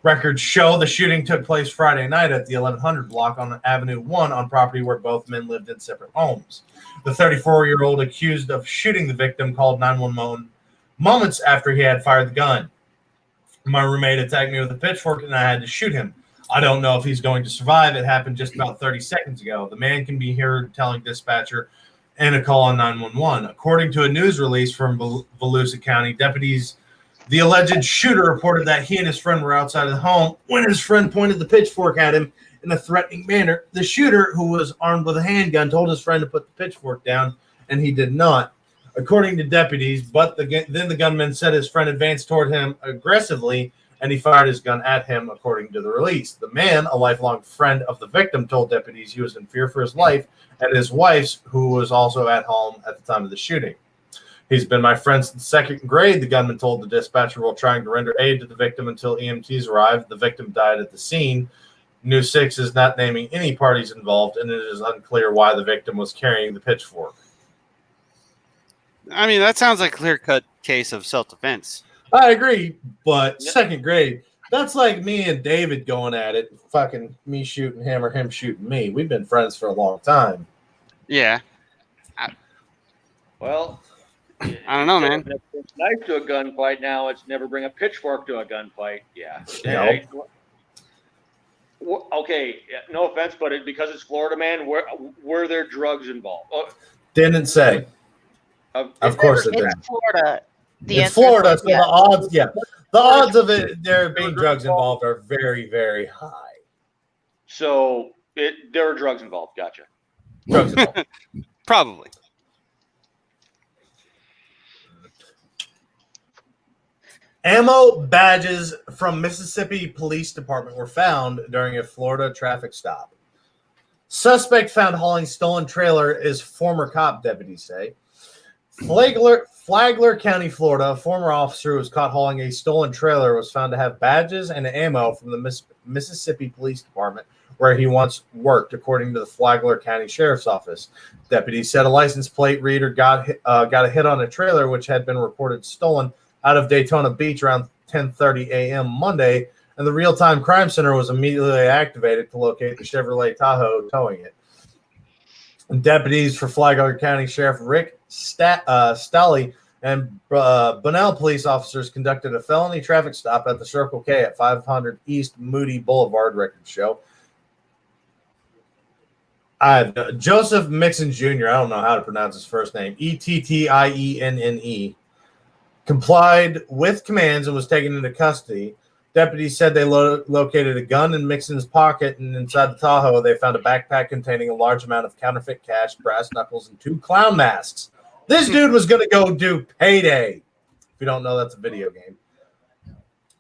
Records show the shooting took place Friday night at the 1100 block on Avenue 1 on property where both men lived in separate homes. The 34-year-old accused of shooting the victim called 911 moments after he had fired the gun. My roommate attacked me with a pitchfork and I had to shoot him. I don't know if he's going to survive. It happened just about 30 seconds ago. The man can be heard telling dispatcher and a call on 911. According to a news release from Volusia County, deputies, the alleged shooter reported that he and his friend were outside of the home when his friend pointed the pitchfork at him in a threatening manner. The shooter, who was armed with a handgun, told his friend to put the pitchfork down, and he did not. According to deputies, then the gunman said his friend advanced toward him aggressively, and he fired his gun at him, according to the release. The man, a lifelong friend of the victim, told deputies he was in fear for his life, and his wife's, who was also at home at the time of the shooting. He's been my friend since second grade, the gunman told the dispatcher while trying to render aid to the victim until EMTs arrived. The victim died at the scene. News 6 is not naming any parties involved, and it is unclear why the victim was carrying the pitchfork. I mean, that sounds like a clear-cut case of self-defense. I agree, but second grade, that's like me and David going at it, fucking me shooting him or him shooting me. We've been friends for a long time. Yeah. Well, I don't know, man. It's knife to a gunfight now. It's never bring a pitchfork to a gunfight. Yeah. Nope. Okay, no offense, but because it's Florida, man, were there drugs involved? Didn't say. Of course it did. It's Florida. It's Florida, so the odds of it there being drugs involved are very, very high. So there are drugs involved. Gotcha. Drugs involved. Probably. Ammo badges from Mississippi Police Department were found during a Florida traffic stop. Suspect found hauling stolen trailer is former cop, deputies say. Flagler County, Florida, a former officer who was caught hauling a stolen trailer was found to have badges and ammo from the Mississippi Police Department, where he once worked, according to the Flagler County Sheriff's Office. Deputies said a license plate reader got a hit on a trailer which had been reported stolen out of Daytona Beach around 10:30 a.m. Monday, and the real-time crime center was immediately activated to locate the Chevrolet Tahoe towing it. And deputies for Flagler County Sheriff Rick Stalley and Bunnell police officers conducted a felony traffic stop at the Circle K at 500 East Moody Boulevard, records show. Joseph Mixon Jr., I don't know how to pronounce his first name, Ettienne, complied with commands and was taken into custody. Deputies said they located a gun in Mixon's pocket, and inside the Tahoe, they found a backpack containing a large amount of counterfeit cash, brass knuckles, and 2 clown masks. This dude was going to go do Payday. If you don't know, that's a video game.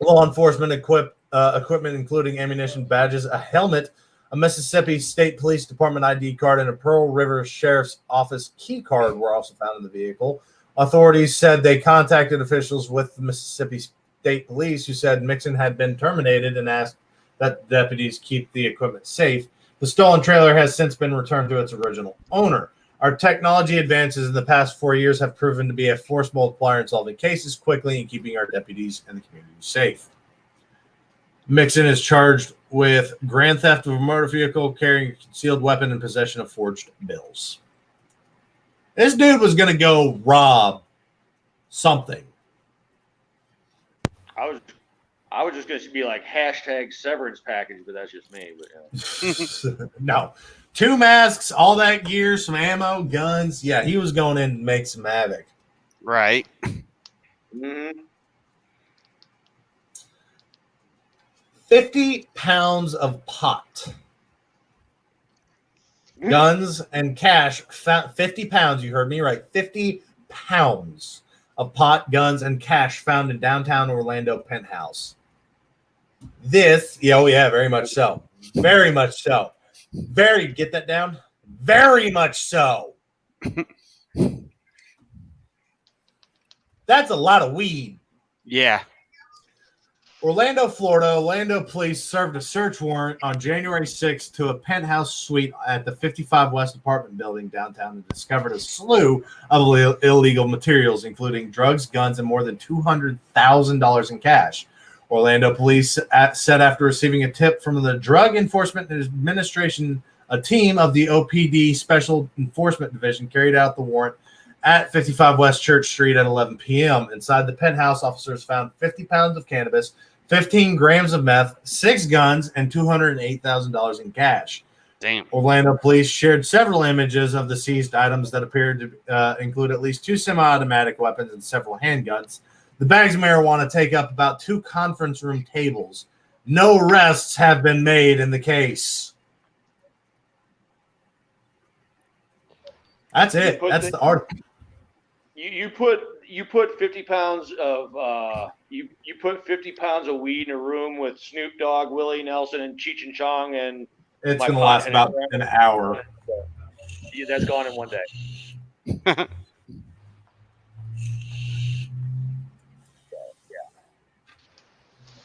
Law enforcement equipment, including ammunition, badges, a helmet, a Mississippi State Police Department ID card, and a Pearl River Sheriff's Office key card were also found in the vehicle. Authorities said they contacted officials with the Mississippi State Police who said Mixon had been terminated and asked that deputies keep the equipment safe. The stolen trailer has since been returned to its original owner. Our technology advances in the past 4 years have proven to be a force multiplier in solving cases quickly and keeping our deputies and the community safe. Mixon is charged with grand theft of a motor vehicle, carrying a concealed weapon, and possession of forged bills. This dude was going to go rob something. I was just going to be like hashtag severance package, but that's just me. But No. 2 masks, all that gear, some ammo, guns. Yeah, he was going in to make some havoc. Right. Mm-hmm. 50 pounds of pot. Guns and cash. 50 pounds, you heard me right. 50 pounds of pot, guns, and cash found in downtown Orlando penthouse. This, yeah, very much so. Very much so. Get that down? Very much so. That's a lot of weed. Yeah. Orlando, Florida. Orlando police served a search warrant on January 6th to a penthouse suite at the 55 West apartment building downtown and discovered a slew of illegal materials, including drugs, guns, and more than $200,000 in cash. Orlando police said after receiving a tip from the Drug Enforcement Administration, a team of the OPD Special Enforcement Division carried out the warrant at 55 West Church Street at 11 p.m. Inside the penthouse, officers found 50 pounds of cannabis, 15 grams of meth, 6 guns, and $208,000 in cash. Damn. Orlando police shared several images of the seized items that appeared to include at least 2 semi-automatic weapons and several handguns. The bags of marijuana take up about 2 conference room tables. No arrests have been made in the case. That's it. That's the article. You put 50 pounds of you put 50 pounds of weed in a room with Snoop Dogg, Willie Nelson, and Cheech and Chong, and it's going to last about an hour. Yeah, that's gone in one day.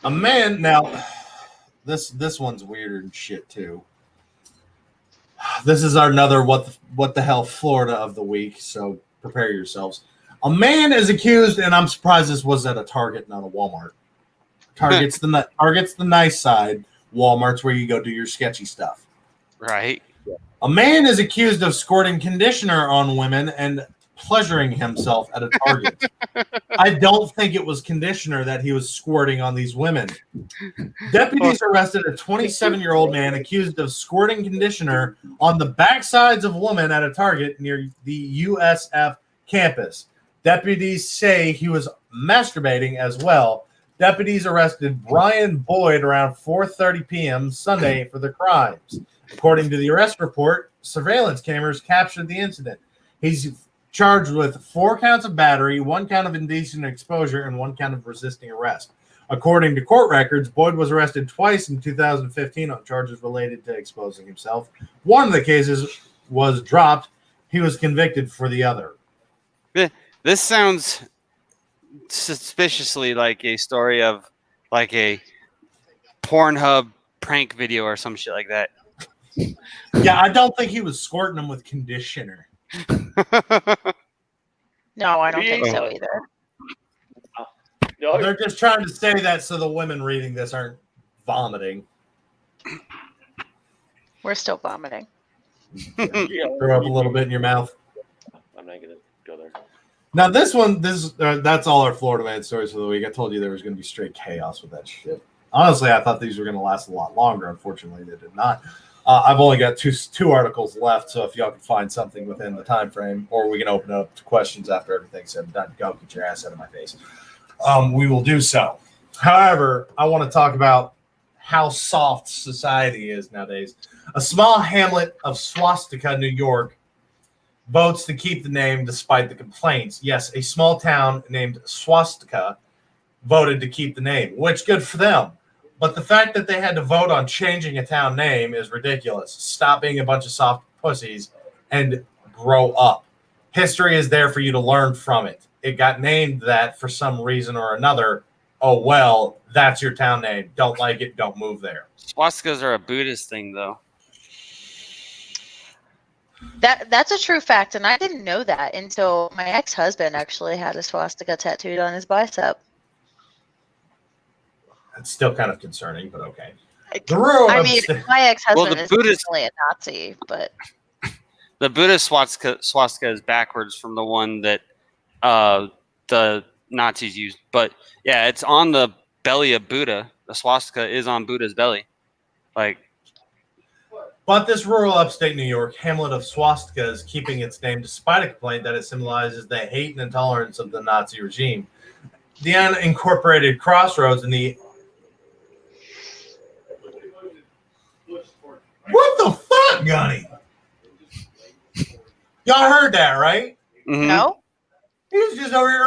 A man, now this one's weirder than shit too. This is another what the hell Florida of the week, so prepare yourselves. A man is accused, and I'm surprised this was at a Target, not a Walmart. Target's the nice side. Walmart's where you go do your sketchy stuff. Right. A man is accused of squirting conditioner on women and pleasuring himself at a Target. I don't think it was conditioner that he was squirting on these women. Deputies arrested a 27-year-old man accused of squirting conditioner on the backsides of women at a Target near the USF campus. Deputies say he was masturbating as well. Deputies arrested Brian Boyd around 4:30 p.m. Sunday for the crimes. According to the arrest report, surveillance cameras captured the incident. He's charged with 4 counts of battery, 1 count of indecent exposure, and 1 count of resisting arrest. According to court records, Boyd was arrested twice in 2015 on charges related to exposing himself. One of the cases was dropped. He was convicted for the other. This sounds suspiciously like a story of like a Pornhub prank video or some shit like that. Yeah, I don't think he was squirting them with conditioner. No, I don't think so either. No, They're just trying to say that so the women reading this aren't vomiting. We're still vomiting. Throw up a little bit in your mouth. I'm not gonna go there. Now that's all our Florida man stories for the week. I told you there was going to be straight chaos with that shit. Honestly, I thought these were going to last a lot longer. Unfortunately, they did not. I've only got two articles left, so if y'all can find something within the time frame, or we can open it up to questions after everything's said and done, go get your ass out of my face. We will do so. However, I want to talk about how soft society is nowadays. A small hamlet of Swastika, New York, votes to keep the name despite the complaints. Yes, a small town named Swastika voted to keep the name, which good for them. But the fact that they had to vote on changing a town name is ridiculous. Stop being a bunch of soft pussies and grow up. history is there for you to learn from it. It got named that for some reason or another. Oh, well, that's your town name. Don't like it, don't move there. Swastikas are a Buddhist thing, though. That's a true fact, and I didn't know that until my ex-husband actually had a swastika tattooed on his bicep. It's still kind of concerning, but okay. I mean, my ex-husband is Buddhist, definitely a Nazi, but the Buddhist swastika is backwards from the one that the Nazis used. But yeah, it's on the belly of Buddha. The swastika is on Buddha's belly. But this rural upstate New York hamlet of swastika is keeping its name despite a complaint that it symbolizes the hate and intolerance of the Nazi regime. The unincorporated crossroads in the... What the fuck, Gunny? Y'all heard that, right? Mm-hmm. No? He was just over here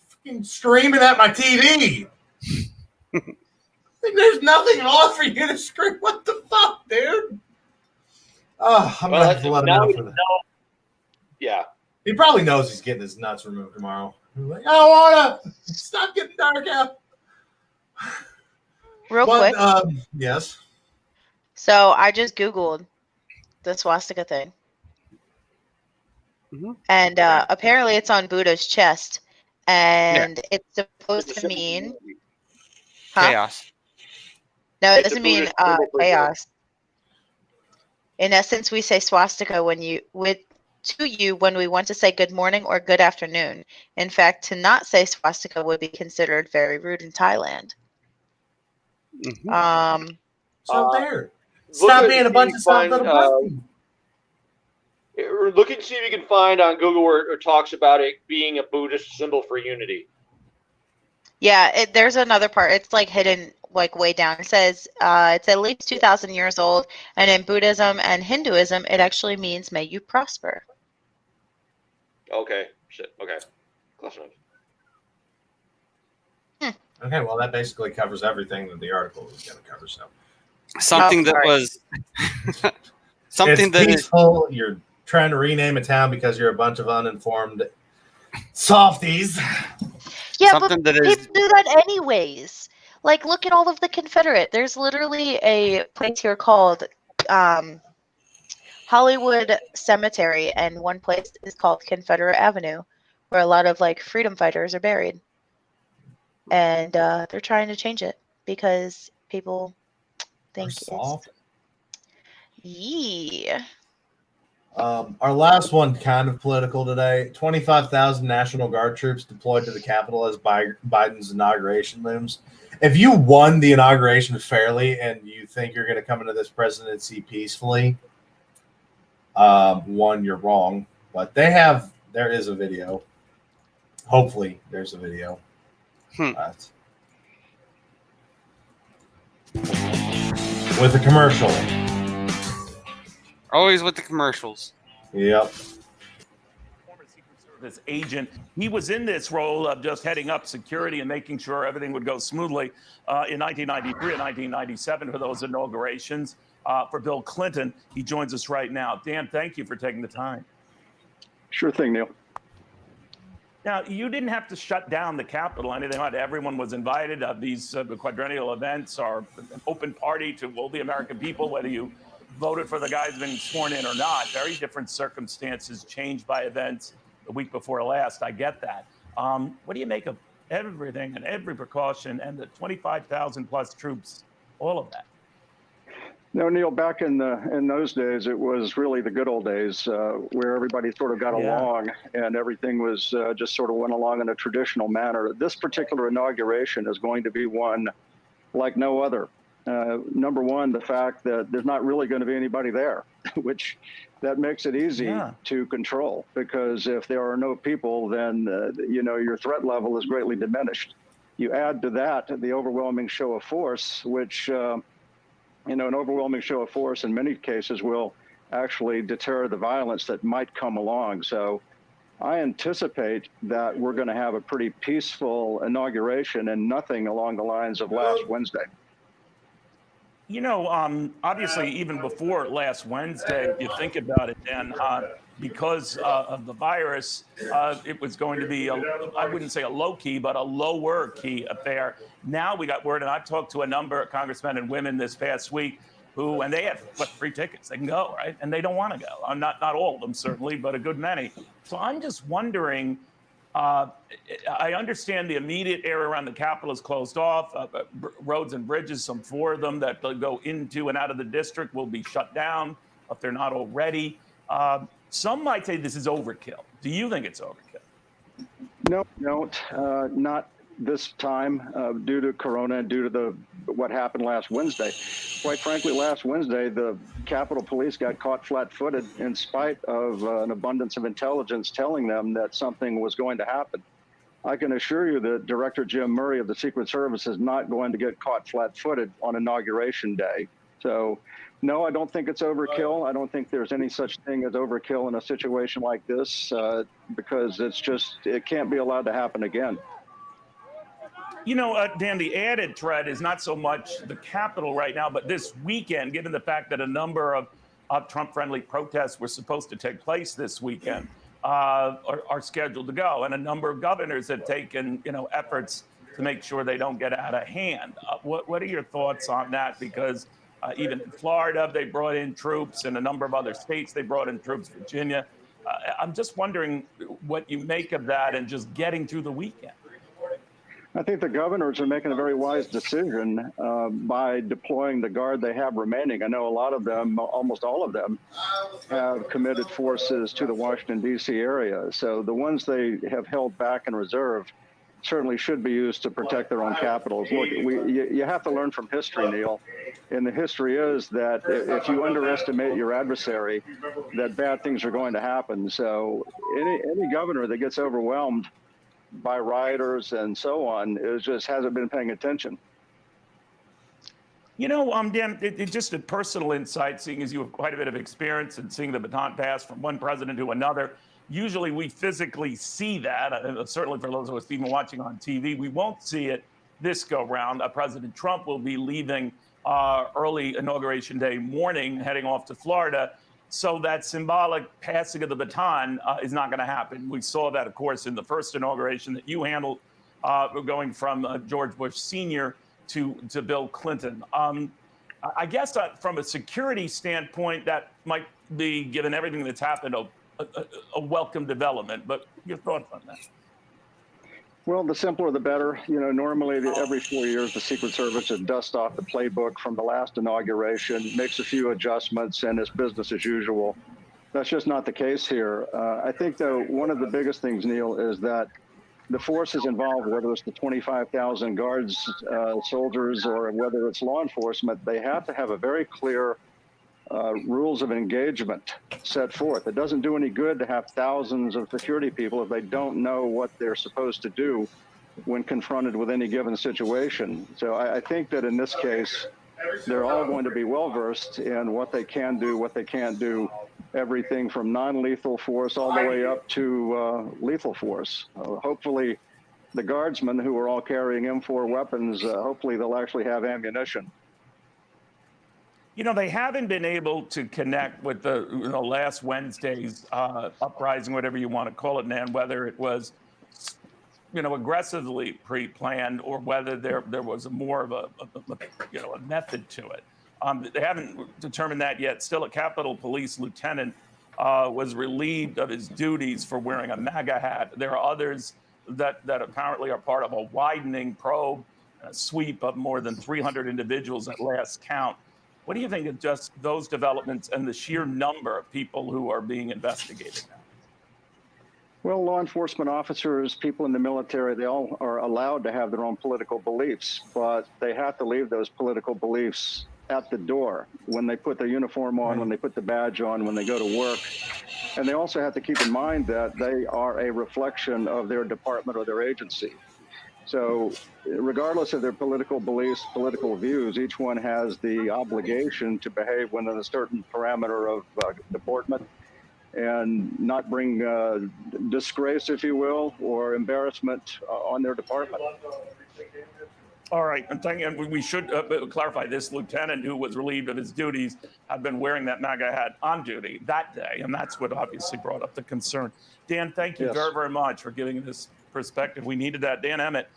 fucking screaming at my TV. There's nothing on for you to scream. What the fuck, dude? Oh, I'm gonna have to let him know for that. Yeah. He probably knows he's getting his nuts removed tomorrow. He's like, I don't wanna. Stop getting dark out. Real quick. Yes. So I just Googled the swastika thing. Mm-hmm. And apparently it's on Buddha's chest. And it's supposed to mean... Chaos. No, it doesn't mean chaos. In essence, we say swastika when we want to say good morning or good afternoon. In fact, to not say swastika would be considered very rude in Thailand. Mm-hmm. So there. Stop being a bunch of stuff little puppy. Look and see if you can find on Google where it talks about it being a Buddhist symbol for unity. Yeah, there's another part. It's like hidden like way down. It says it's at least 2,000 years old, and in Buddhism and Hinduism, it actually means "May you prosper." Okay. Shit. Okay. Close enough. Okay, well, that basically covers everything that the article was going to cover. So something that was something it's that peaceful. You're trying to rename a town because you're a bunch of uninformed softies. Yeah, something but that is people do that anyways. Like, look at all of the Confederate. There's literally a place here called Hollywood Cemetery, and one place is called Confederate Avenue, where a lot of like freedom fighters are buried. And they're trying to change it because people think it's yeah. Our last one kind of political today. 25,000 National Guard troops deployed to the Capitol as Biden's inauguration looms. If you won the inauguration fairly and you think you're going to come into this presidency peacefully, one, you're wrong. But there is a video. Hopefully there's a video. With a commercial. always with the commercials. Yep. Former Secret Service agent. He was in this role of just heading up security and making sure everything would go smoothly in 1993 and 1997 for those inaugurations. For Bill Clinton, he joins us right now. Dan, thank you for taking the time. Sure thing, Neil. Now, you didn't have to shut down the Capitol or anything like that. Everyone was invited. These quadrennial events are an open party to all the American people, whether you voted for the guy who's been sworn in or not. Very different circumstances changed by events the week before last. I get that. What do you make of everything and every precaution and the 25,000 plus troops, all of that? No, Neil, back in those days, it was really the good old days where everybody sort of got along and everything was just sort of went along in a traditional manner. This particular inauguration is going to be one like no other. Number one, the fact that there's not really going to be anybody there, which that makes it easy to control, because if there are no people, then, your threat level is greatly diminished. You add to that the overwhelming show of force, which an overwhelming show of force in many cases will actually deter the violence that might come along. So I anticipate that we're going to have a pretty peaceful inauguration and nothing along the lines of last Wednesday. Obviously, even before last Wednesday, if you think about it, Dan, because of the virus, it was going to be, I wouldn't say a low key, but a lower key affair. Now we got word, and I've talked to a number of congressmen and women this past week and they have free tickets. They can go, right? And they don't want to go. Not all of them, certainly, but a good many. So I'm just wondering, I understand the immediate area around the Capitol is closed off. Roads and bridges, some 4 of them that go into and out of the district will be shut down if they're not already. Some might say this is overkill. Do you think it's overkill? No, not this time due to Corona and due to what happened last Wednesday. Quite frankly, last Wednesday, the Capitol Police got caught flat-footed in spite of an abundance of intelligence telling them that something was going to happen. I can assure you that Director Jim Murray of the Secret Service is not going to get caught flat-footed on Inauguration Day. So, no, I don't think it's overkill. I don't think there's any such thing as overkill in a situation like this because it can't be allowed to happen again. You know, Dan, the added threat is not so much the Capitol right now, but this weekend, given the fact that a number of Trump-friendly protests were supposed to take place this weekend, are scheduled to go, and a number of governors have taken, efforts to make sure they don't get out of hand. What are your thoughts on that? Because even in Florida, they brought in troops. In a number of other states, they brought in troops. Virginia. I'm just wondering what you make of that and just getting through the weekend. I think the governors are making a very wise decision by deploying the guard they have remaining. I know a lot of them, almost all of them, have committed forces to the Washington, D.C. area. So the ones they have held back in reserve certainly should be used to protect their own capitals. Look, you have to learn from history, Neil. And the history is that if you underestimate your adversary, that bad things are going to happen. So any governor that gets overwhelmed by rioters and so on, it just hasn't been paying attention. Dan, it's just a personal insight, seeing as you have quite a bit of experience and seeing the baton pass from one president to another. Usually we physically see that, certainly for those of us even watching on TV. We won't see it this go round. President Trump will be leaving early Inauguration Day morning, heading off to Florida. So that symbolic passing of the baton is not going to happen. We saw that, of course, in the first inauguration that you handled, going from George Bush Sr. to Bill Clinton. I guess from a security standpoint, that might be, given everything that's happened, a welcome development. But your thoughts on that? Well, the simpler the better. Normally every 4 years, the Secret Service would dust off the playbook from the last inauguration, makes a few adjustments, and it's business as usual. That's just not the case here. I think, though, one of the biggest things, Neil, is that the forces involved, whether it's the 25,000 guards, soldiers, or whether it's law enforcement, they have to have a very clear rules of engagement set forth. It doesn't do any good to have thousands of security people if they don't know what they're supposed to do when confronted with any given situation. So I think that in this case, they're all going to be well-versed in what they can do, what they can't do, everything from non-lethal force all the way up to lethal force. Hopefully, the guardsmen who are all carrying M4 weapons, hopefully they'll actually have ammunition. They haven't been able to connect with the last Wednesday's uprising, whatever you want to call it, Nan, whether it was aggressively pre-planned or whether there was more of a method to it. They haven't determined that yet. Still, a Capitol Police lieutenant was relieved of his duties for wearing a MAGA hat. There are others that apparently are part of a widening probe, a sweep of more than 300 individuals at last count. What do you think of just those developments and the sheer number of people who are being investigated now? Well, law enforcement officers, people in the military, they all are allowed to have their own political beliefs, but they have to leave those political beliefs at the door when they put their uniform on, when they put the badge on, when they go to work. And they also have to keep in mind that they are a reflection of their department or their agency. So regardless of their political beliefs, political views, each one has the obligation to behave within a certain parameter of deportment and not bring disgrace, if you will, or embarrassment on their department. All right, and we should clarify this lieutenant who was relieved of his duties had been wearing that MAGA hat on duty that day, and that's what obviously brought up the concern. Dan, thank you very, very much for giving this perspective. We needed that. Dan Emmett.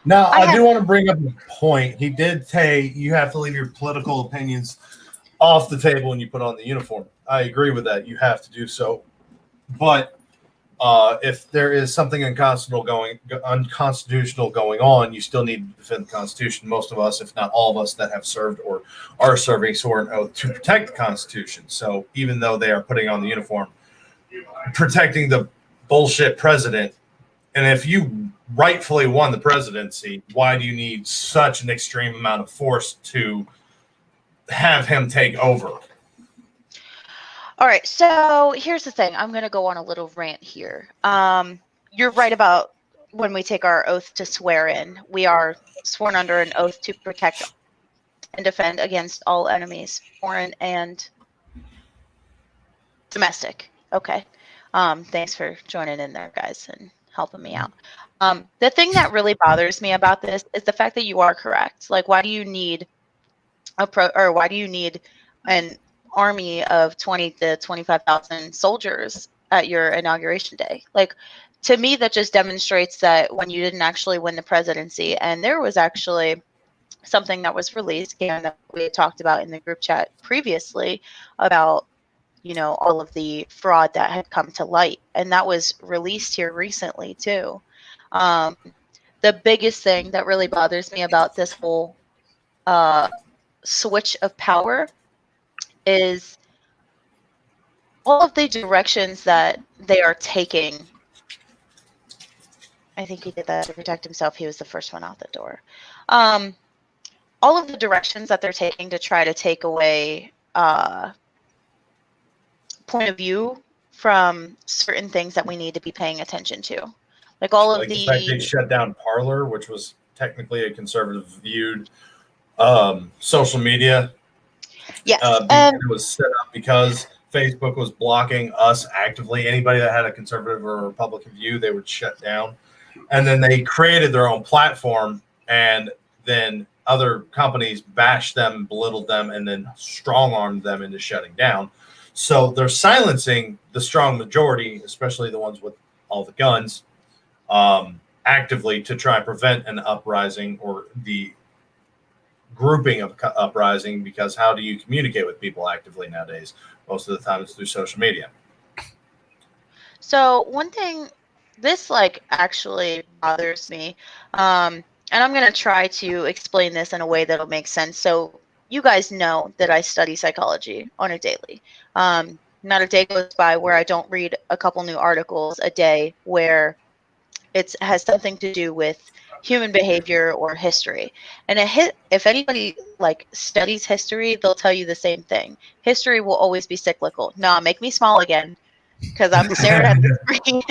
Now, I do want to bring up a point. He did say you have to leave your political opinions off the table when you put on the uniform. I agree with that. You have to do so. But if there is something unconstitutional going on, you still need to defend the Constitution. Most of us, if not all of us that have served or are serving, swore an oath to protect the Constitution. So even though they are putting on the uniform, protecting the bullshit president, and if you rightfully won the presidency, why do you need such an extreme amount of force to have him take over? All right, so here's the thing. I'm going to go on a little rant here. You're right about when we take our oath to swear in. We are sworn under an oath to protect and defend against all enemies, foreign and domestic. Okay. Thanks for joining in there, guys, and helping me out. The thing that really bothers me about this is the fact that you are correct. Like, why do you need why do you need an army of 20 to 25,000 soldiers at your inauguration day? Like, to me, that just demonstrates that when you didn't actually win the presidency, and there was actually something that was released, Karen, that we had talked about in the group chat previously about, you know, all of the fraud that had come to light, and that was released here recently too. The biggest thing that really bothers me about this whole switch of power is all of the directions that they are taking. I think he did that to protect himself. He was the first one out the door. All of the directions that they're taking to try to take away point of view from certain things that we need to be paying attention to. Like all of the fact they shut down Parler, which was technically a conservative viewed social media. Yes. It was set up because Facebook was blocking us actively. Anybody that had a conservative or Republican view, they would shut down. And then they created their own platform, and then other companies bashed them, belittled them, and then strong-armed them into shutting down. So they're silencing the strong majority, especially the ones with all the guns, actively to try and prevent an uprising or the grouping of uprising, because how do you communicate with people actively nowadays? Most of the time it's through social media. So one thing, this like actually bothers me, and I'm going to try to explain this in a way that'll make sense. So you guys know that I study psychology on a daily. Not a day goes by where I don't read a couple new articles a day where it has something to do with human behavior or history. And if anybody like studies history, they'll tell you the same thing. History will always be cyclical. No, make me small again, because I'm staring at the screen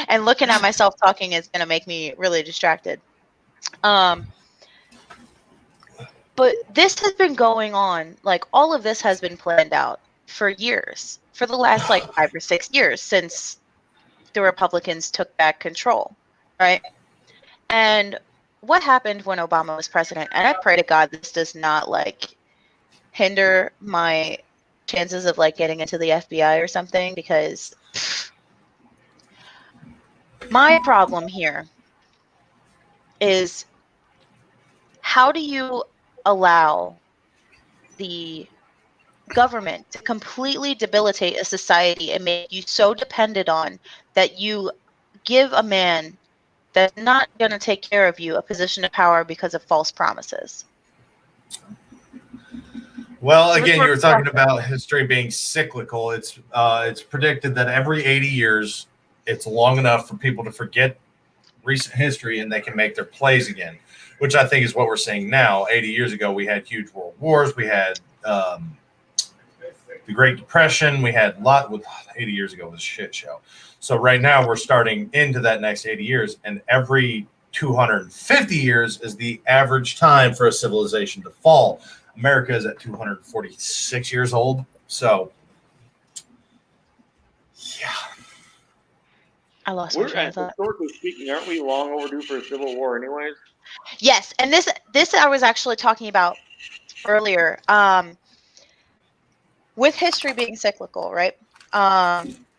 and looking at myself talking is going to make me really distracted. But this has been going on, like all of this has been planned out for years, for the last like 5 or 6 years since the Republicans took back control, right? And what happened when Obama was president? And I pray to God this does not like hinder my chances of like getting into the FBI or something, because my problem here is, how do you allow the government to completely debilitate a society and make you so dependent on that you give a man that's not going to take care of you a position of power because of false promises? Well, again, you were talking about history being cyclical. It's predicted that every 80 years, it's long enough for people to forget recent history and they can make their plays again, which I think is what we're seeing now. 80 years ago, we had huge world wars. We had the Great Depression. We had 80 years ago was a shit show. So right now we're starting into that next 80 years, and every 250 years is the average time for a civilization to fall. America is at 246 years old. So, yeah. I lost my train of thought. Historically speaking, aren't we long overdue for a civil war, anyways? I Historically speaking, aren't we long overdue for a civil war, anyways? Yes, and this I was actually talking about earlier. With history being cyclical, right?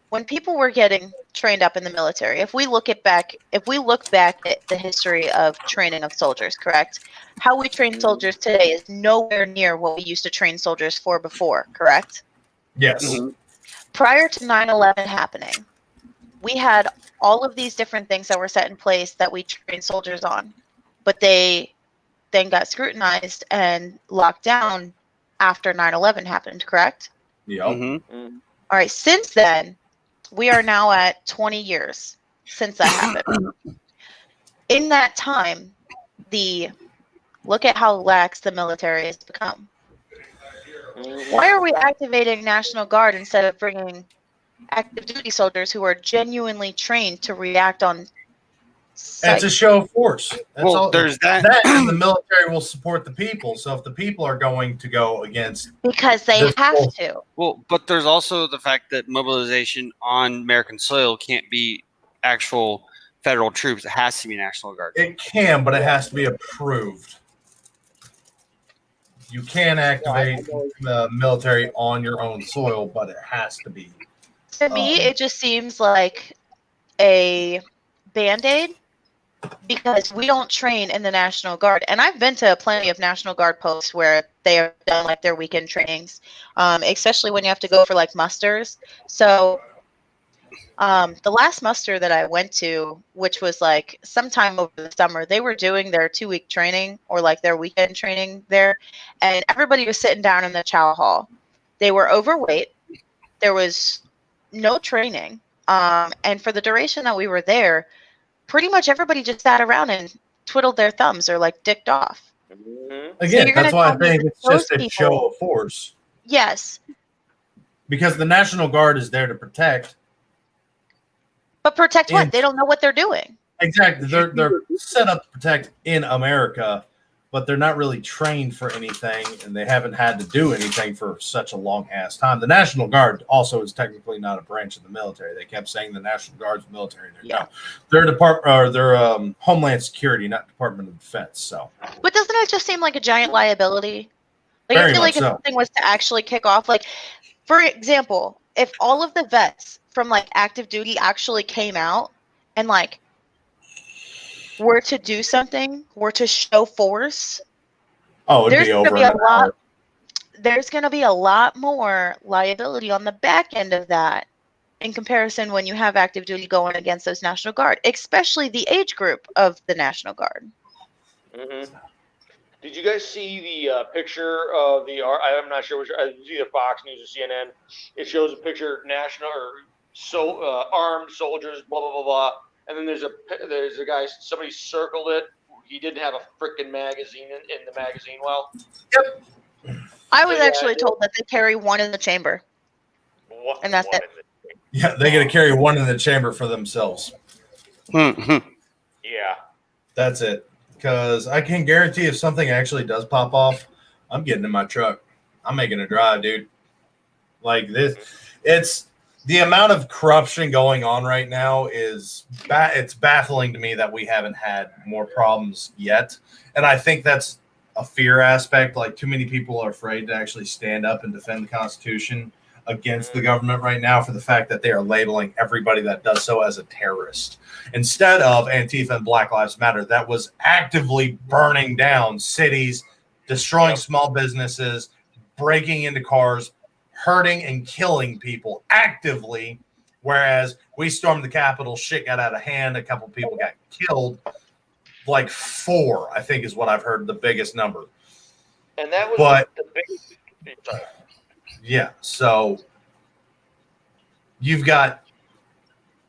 When people were getting trained up in the military, if we look back at the history of training of soldiers, correct? How we train soldiers today is nowhere near what we used to train soldiers for before, correct? Yes. Prior to 9/11 happening, we had all of these different things that were set in place that we trained soldiers on, but they then got scrutinized and locked down after 9/11 happened, correct? Yep. Mm-hmm. All right, since then, we are now at 20 years since that happened. In that time, look at how lax the military has become. Why are we activating National Guard instead of bringing active duty soldiers who are genuinely trained to react on sight? It's a show of force. That's Well, all. there's that. And the military will support the people. So if the people are going to go against, Because they this have whole- to. Well, but there's also the fact that mobilization on American soil can't be actual federal troops. It has to be National Guard. it can, but it has to be approved. You can activate the military on your own soil, but it has to be. To me, it just seems like a Band-Aid because we don't train in the National Guard. And I've been to plenty of National Guard posts where they have done like their weekend trainings, especially when you have to go for like musters. So the last muster that I went to, which was like sometime over the summer, they were doing their 2-week training or like their weekend training there. And everybody was sitting down in the chow hall. They were overweight. There was no training. And for the duration that we were there, pretty much everybody just sat around and twiddled their thumbs or like dicked off. Again, you're that's gonna why I tell me think that it's just those a show people- of force. Yes, Because the National Guard is there to protect. but protect what? And- They don't know what they're doing. Exactly. They're set up to protect in America, but they're not really trained for anything, and they haven't had to do anything for such a long ass time. The National Guard also is technically not a branch of the military. They kept saying the National Guard's military. No, they're Homeland Security, not Department of Defense. So, But doesn't it just seem like a giant liability? Like Very I feel like much if so. something was to actually kick off, like for example, if all of the vets from like active duty actually came out and like were to do something, were to show force, it'd there's be gonna over. be in a an lot. hour. There's gonna be a lot more liability on the back end of that in comparison when you have active duty going against those National Guard, especially the age group of the National Guard. Did you guys see the picture of the? I'm not sure which. It's either Fox News or CNN. It shows a picture of national or armed soldiers, blah blah blah blah. And then there's a guy. Somebody circled it. He didn't have a freaking magazine in the magazine. Well, Yep. I was actually told that they carry one in the chamber. And that's it. Yeah, they got to carry one in the chamber for themselves. Yeah. That's it. Because I can guarantee if something actually does pop off, I'm getting in my truck. I'm making a drive, dude. Like this, it's the amount of corruption going on right now is it's baffling to me that we haven't had more problems yet. And I think that's a fear aspect. Like too many people are afraid to actually stand up and defend the Constitution against the government right now for the fact that they are labeling everybody that does so as a terrorist instead of Antifa and Black Lives Matter that was actively burning down cities, destroying small businesses, breaking into cars, hurting and killing people actively, whereas we stormed the Capitol, shit got out of hand, a couple people got killed, like 4 I think is what I've heard the biggest number. And that was the biggest. Yeah, so you've got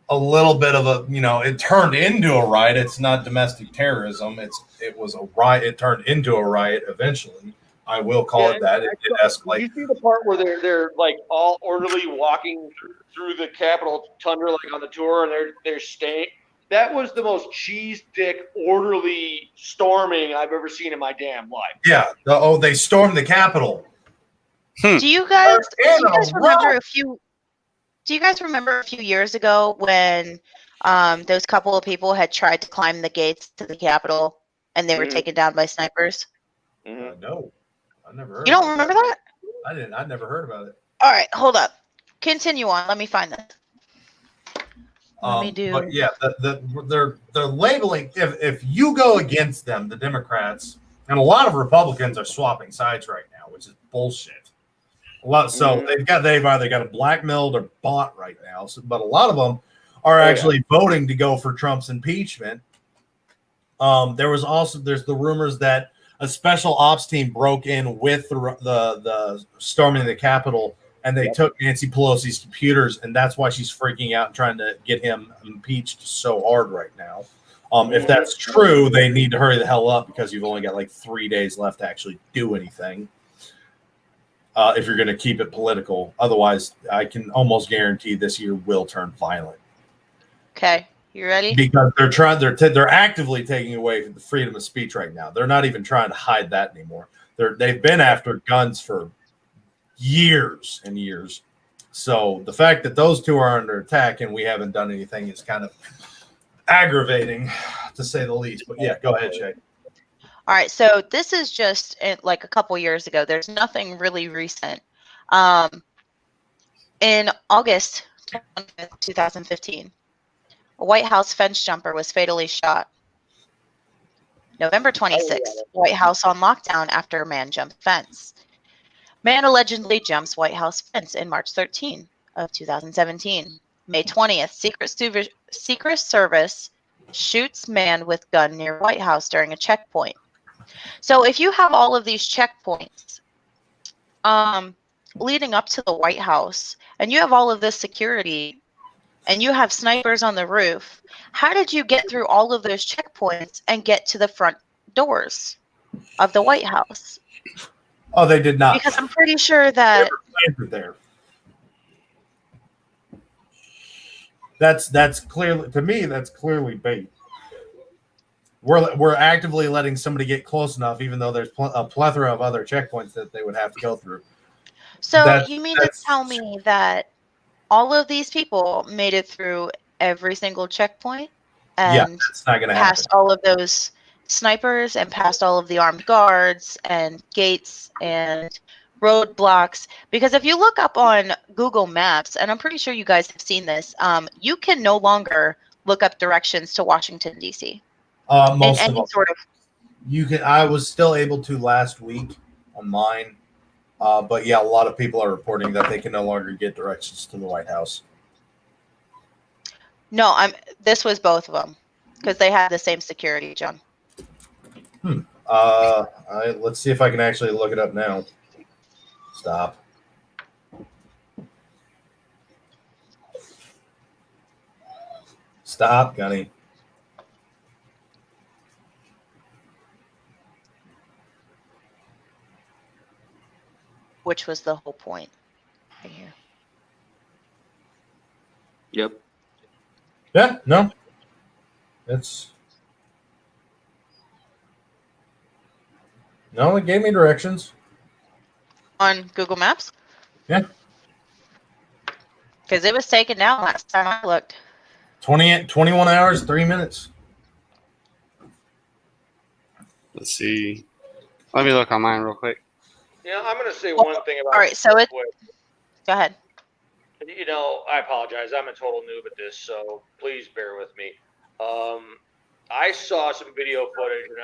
a little bit of a, it turned into a riot. It's not domestic terrorism. It was a riot. It turned into a riot eventually. I will call it that. It did escalate. You see the part where they're like all orderly walking through the Capitol tundra, like on the tour, and they're staying. That was the most cheese dick orderly storming I've ever seen in my damn life. Yeah. They stormed the Capitol. Do you guys remember a few? Do you guys remember a few years ago when those couple of people had tried to climb the gates to the Capitol, and they were taken down by snipers? No, I never heard. You don't remember that? I didn't. I never heard about it. All right, hold up. Continue on. Let me find this. Let me do. But yeah, they're labeling. If you go against them, the Democrats and a lot of Republicans are swapping sides right now, which is bullshit. A lot. So they've either got blackmailed or bought right now. So, but a lot of them are actually voting to go for Trump's impeachment. There's the rumors that a special ops team broke in with the storming of the Capitol, and they took Nancy Pelosi's computers, and that's why she's freaking out and trying to get him impeached so hard right now. If that's true, they need to hurry the hell up because you've only got like 3 days left to actually do anything. If you're going to keep it political, otherwise, I can almost guarantee this year will turn violent. Okay, you ready? Because they're actively taking away the freedom of speech right now. They're not even trying to hide that anymore. They've been after guns for years and years. So the fact that those two are under attack and we haven't done anything is kind of aggravating, to say the least. But yeah, go ahead, Chey. All right, so this is just like a couple years ago. There's nothing really recent. In August 2015, a White House fence jumper was fatally shot. November 26th, White House on lockdown after a man jumped fence. Man allegedly jumps White House fence in March 13 of 2017. May 20th, Secret Service shoots man with gun near White House during a checkpoint. So if you have all of these checkpoints leading up to the White House, and you have all of this security, and you have snipers on the roof, how did you get through all of those checkpoints and get to the front doors of the White House? Oh, they did not. Because I'm pretty sure that there. That's clearly, to me, that's clearly bait. We're actively letting somebody get close enough, even though there's a plethora of other checkpoints that they would have to go through. So you mean to tell me that all of these people made it through every single checkpoint and that's not going to past happen. all of those snipers and past all of the armed guards and gates and roadblocks? Because if you look up on Google Maps, and I'm pretty sure you guys have seen this, you can no longer look up directions to Washington, D.C. Most in of any them. sort of. You can. I was still able to last week on mine, but yeah, a lot of people are reporting that they can no longer get directions to the White House. No, this was both of them because they had the same security, John. Let's see if I can actually look it up now. Stop. Stop, Gunny. Which was the whole point right here. Yep. Yeah, no. No, it gave me directions. On Google Maps? Yeah. Because it was taken down last time I looked. 21 hours, 3 minutes. Let's see. Let me look on mine real quick. Yeah, I'm going to say one thing about. All right, so it. Go ahead. You know, I apologize. I'm a total noob at this, so please bear with me. I saw some video footage, and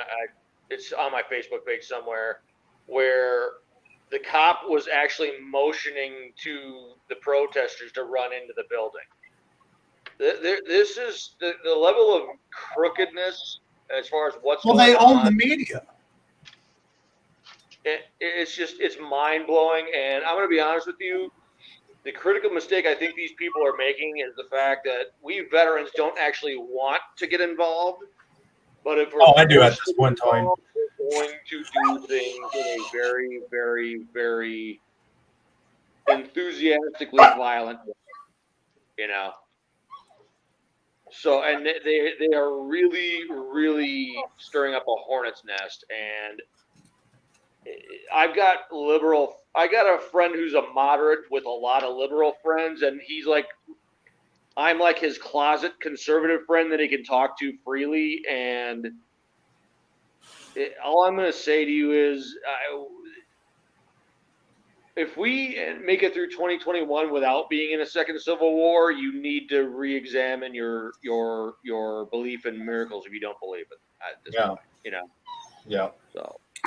it's on my Facebook page somewhere, where the cop was actually motioning to the protesters to run into the building. This is the level of crookedness as far as what's going on. Well, they own the media. It's mind blowing, and I'm going to be honest with you. The critical mistake I think these people are making is the fact that we veterans don't actually want to get involved. But if we're I do at this point in time. We're going to do things in a very, very, very enthusiastically violent way, you know. So, and they are really, really stirring up a hornet's nest. And I got a friend who's a moderate with a lot of liberal friends, and he's like, I'm like his closet conservative friend that he can talk to freely. And all I'm going to say to you is, if we make it through 2021 without being in a second civil war, you need to re-examine your belief in miracles if you don't believe it at this point. You know. Yeah.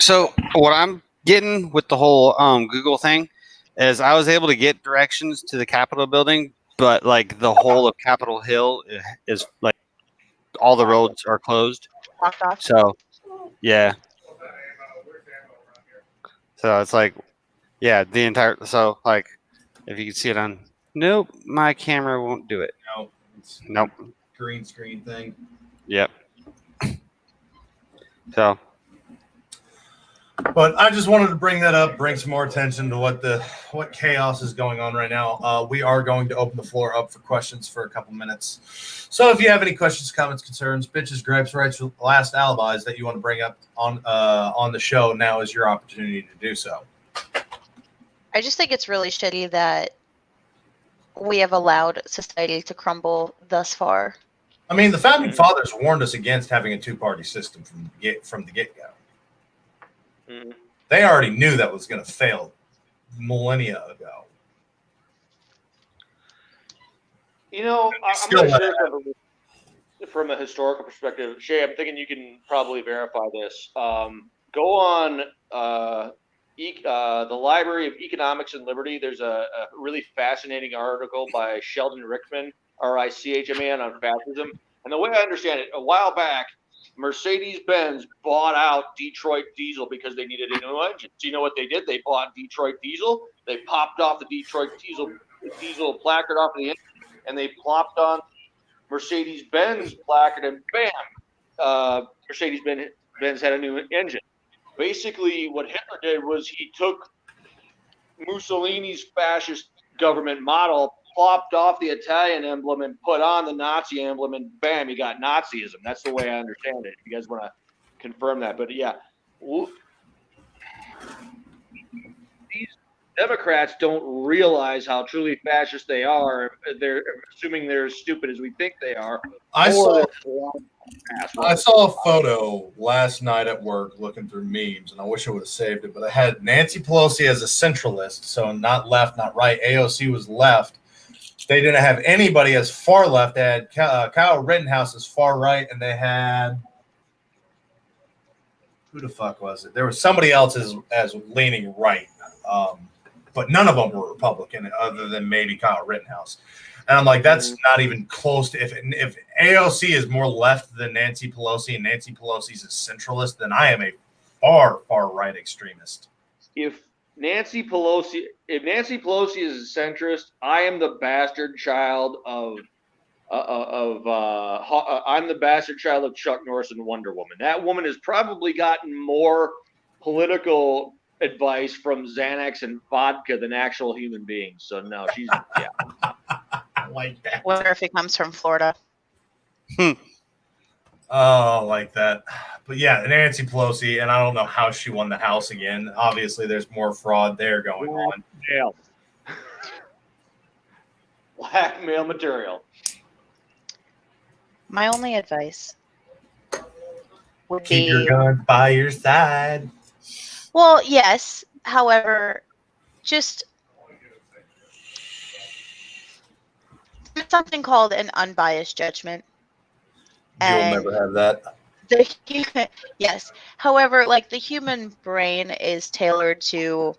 So what I'm getting with the whole Google thing is I was able to get directions to the Capitol building, but like the whole of Capitol Hill is like all the roads are closed. Blocked off. So yeah. So it's like, yeah, the entire. So like, if you can see it on. Nope, my camera won't do it. No, it's Nope. green screen thing. Yep. So. But I just wanted to bring that up, bring some more attention to what chaos is going on right now. We are going to open the floor up for questions for a couple minutes. So if you have any questions, comments, concerns, bitches, gripes, rights, last alibis that you want to bring up on the show, now is your opportunity to do so. I just think it's really shitty that we have allowed society to crumble thus far. I mean, the founding fathers warned us against having a two-party system from the get-go. Mm-hmm. They already knew that was going to fail millennia ago. You know, I'm going to share something from a historical perspective. Chey, I'm thinking you can probably verify this. Go on the Library of Economics and Liberty. There's a really fascinating article by Sheldon Rickman, R-I-C-H-M-A-N, on fascism. And the way I understand it, a while back, Mercedes-Benz bought out Detroit Diesel because they needed a new engine. So you know what they did? They bought Detroit Diesel. They popped off the Detroit diesel placard off the engine, and they plopped on Mercedes-Benz placard, and bam, Mercedes-Benz had a new engine. Basically, what Hitler did was he took Mussolini's fascist government model, plopped off the Italian emblem, and put on the Nazi emblem, and bam, you got Nazism. That's the way I understand it. If you guys want to confirm that. But yeah, these Democrats don't realize how truly fascist they are. They're assuming they're as stupid as we think they are. I saw a photo last night at work looking through memes, and I wish I would have saved it, but I had Nancy Pelosi as a centralist, so not left, not right. AOC was left. They didn't have anybody as far left. They had Kyle Rittenhouse as far right, and they had who the fuck was it? There was somebody else as leaning right, but none of them were Republican, other than maybe Kyle Rittenhouse. And I'm like, that's not even close to if AOC is more left than Nancy Pelosi, and Nancy Pelosi is a centralist, then I am a far right extremist. If Nancy Pelosi is a centrist, I am the bastard child of I'm the bastard child of Chuck Norris and Wonder Woman. That woman has probably gotten more political advice from Xanax and vodka than actual human beings. So no, she's yeah. I like that. Wonder if it comes from Florida. Oh, like that. But yeah, Nancy Pelosi, and I don't know how she won the House again. Obviously, there's more fraud there going on. Blackmail material. My only advice would Keep be your gun by your side. Well, yes. However, just there's something called an unbiased judgment. You'll never have that. Yes. However, like the human brain is tailored to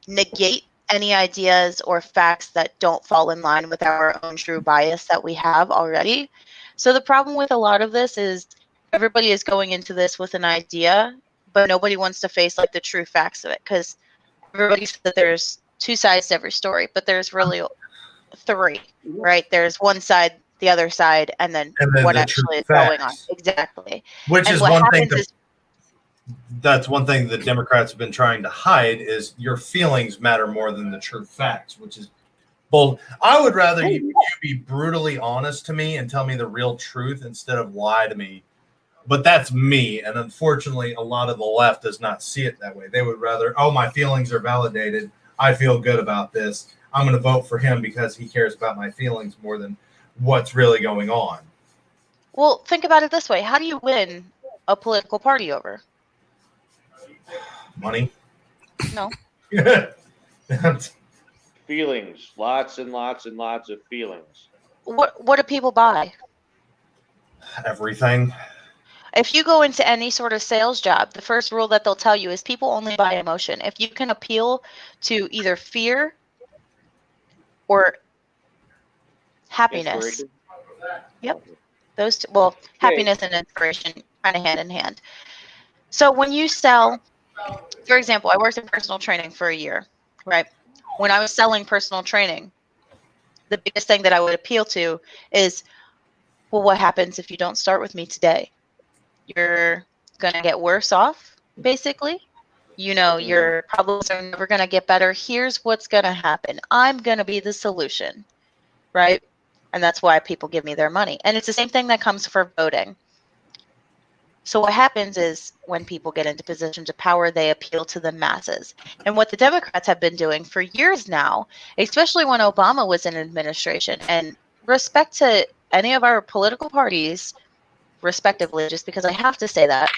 negate any ideas or facts that don't fall in line with our own true bias that we have already. So the problem with a lot of this is everybody is going into this with an idea, but nobody wants to face like the true facts of it, because everybody says that there's two sides to every story, but there's really three, right? There's one side, the other side, and then what actually is going on. Exactly. Which and is one thing that's one thing the Democrats have been trying to hide, is your feelings matter more than the true facts, which is bull. I would rather you be brutally honest to me and tell me the real truth instead of lie to me. But that's me. And unfortunately, a lot of the left does not see it that way. They would rather, oh, my feelings are validated. I feel good about this. I'm going to vote for him because he cares about my feelings more than what's really going on. Well, think about it this way. How do you win a political party over? Money. No. Feelings. Lots and lots and lots of feelings. What do people buy? Everything. If you go into any sort of sales job, the first rule that they'll tell you is people only buy emotion. If you can appeal to either fear or happiness. Yep. Those two, well, happiness and inspiration kind of hand in hand. So when you sell, for example, I worked in personal training for a year, right? When I was selling personal training, the biggest thing that I would appeal to is, well, what happens if you don't start with me today? You're going to get worse off, basically. You know, your problems are never going to get better. Here's what's going to happen. I'm going to be the solution, right? And that's why people give me their money. And it's the same thing that comes for voting. So what happens is when people get into positions of power, they appeal to the masses. And what the Democrats have been doing for years now, especially when Obama was in administration, and respect to any of our political parties, respectively, just because I have to say that,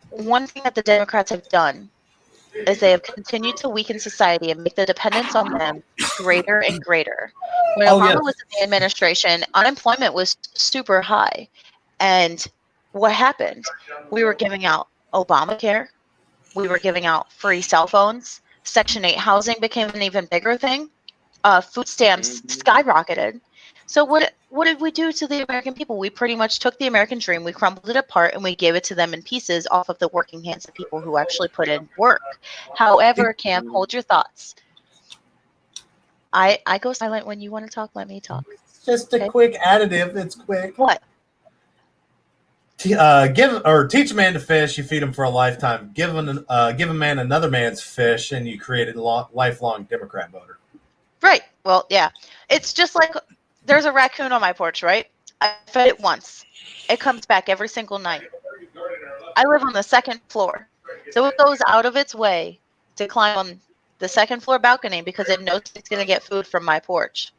one thing that the Democrats have done is they have continued to weaken society and make the dependence on them greater and greater. When Obama was in the administration, unemployment was super high. And what happened? We were giving out Obamacare. We were giving out free cell phones. Section 8 housing became an even bigger thing. Food stamps skyrocketed. So what did we do to the American people? We pretty much took the American dream, we crumbled it apart, and we gave it to them in pieces off of the working hands of people who actually put in work. However, Cam, hold your thoughts. I go silent when you want to talk. Let me talk. Just a quick additive. It's quick. What? Teach a man to fish, you feed him for a lifetime. Give a man another man's fish, and you create a lifelong Democrat voter. Right. Well, yeah. It's just like there's a raccoon on my porch, right? I fed it once. It comes back every single night. I live on the second floor. So it goes out of its way to climb on the second floor balcony because it knows it's going to get food from my porch.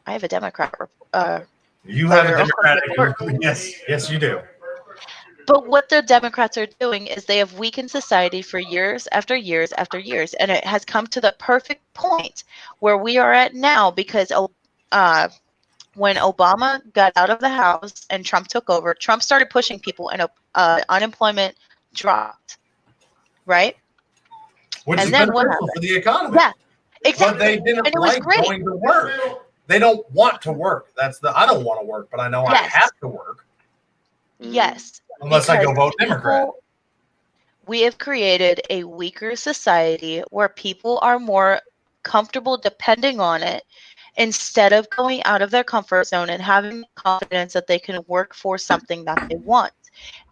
I have a Democrat. You have a Democratic. Yes, you do. But what the Democrats are doing is they have weakened society for years after years after years. And it has come to the perfect point where we are at now because when Obama got out of the House and Trump took over, Trump started pushing people and unemployment dropped, right? Which is beneficial for the economy. Yeah, exactly. But they didn't like going to work. They don't want to work. I don't want to work, but I know I have to work. Yes. Unless I go vote Democrat. We have created a weaker society where people are more comfortable depending on it instead of going out of their comfort zone and having confidence that they can work for something that they want.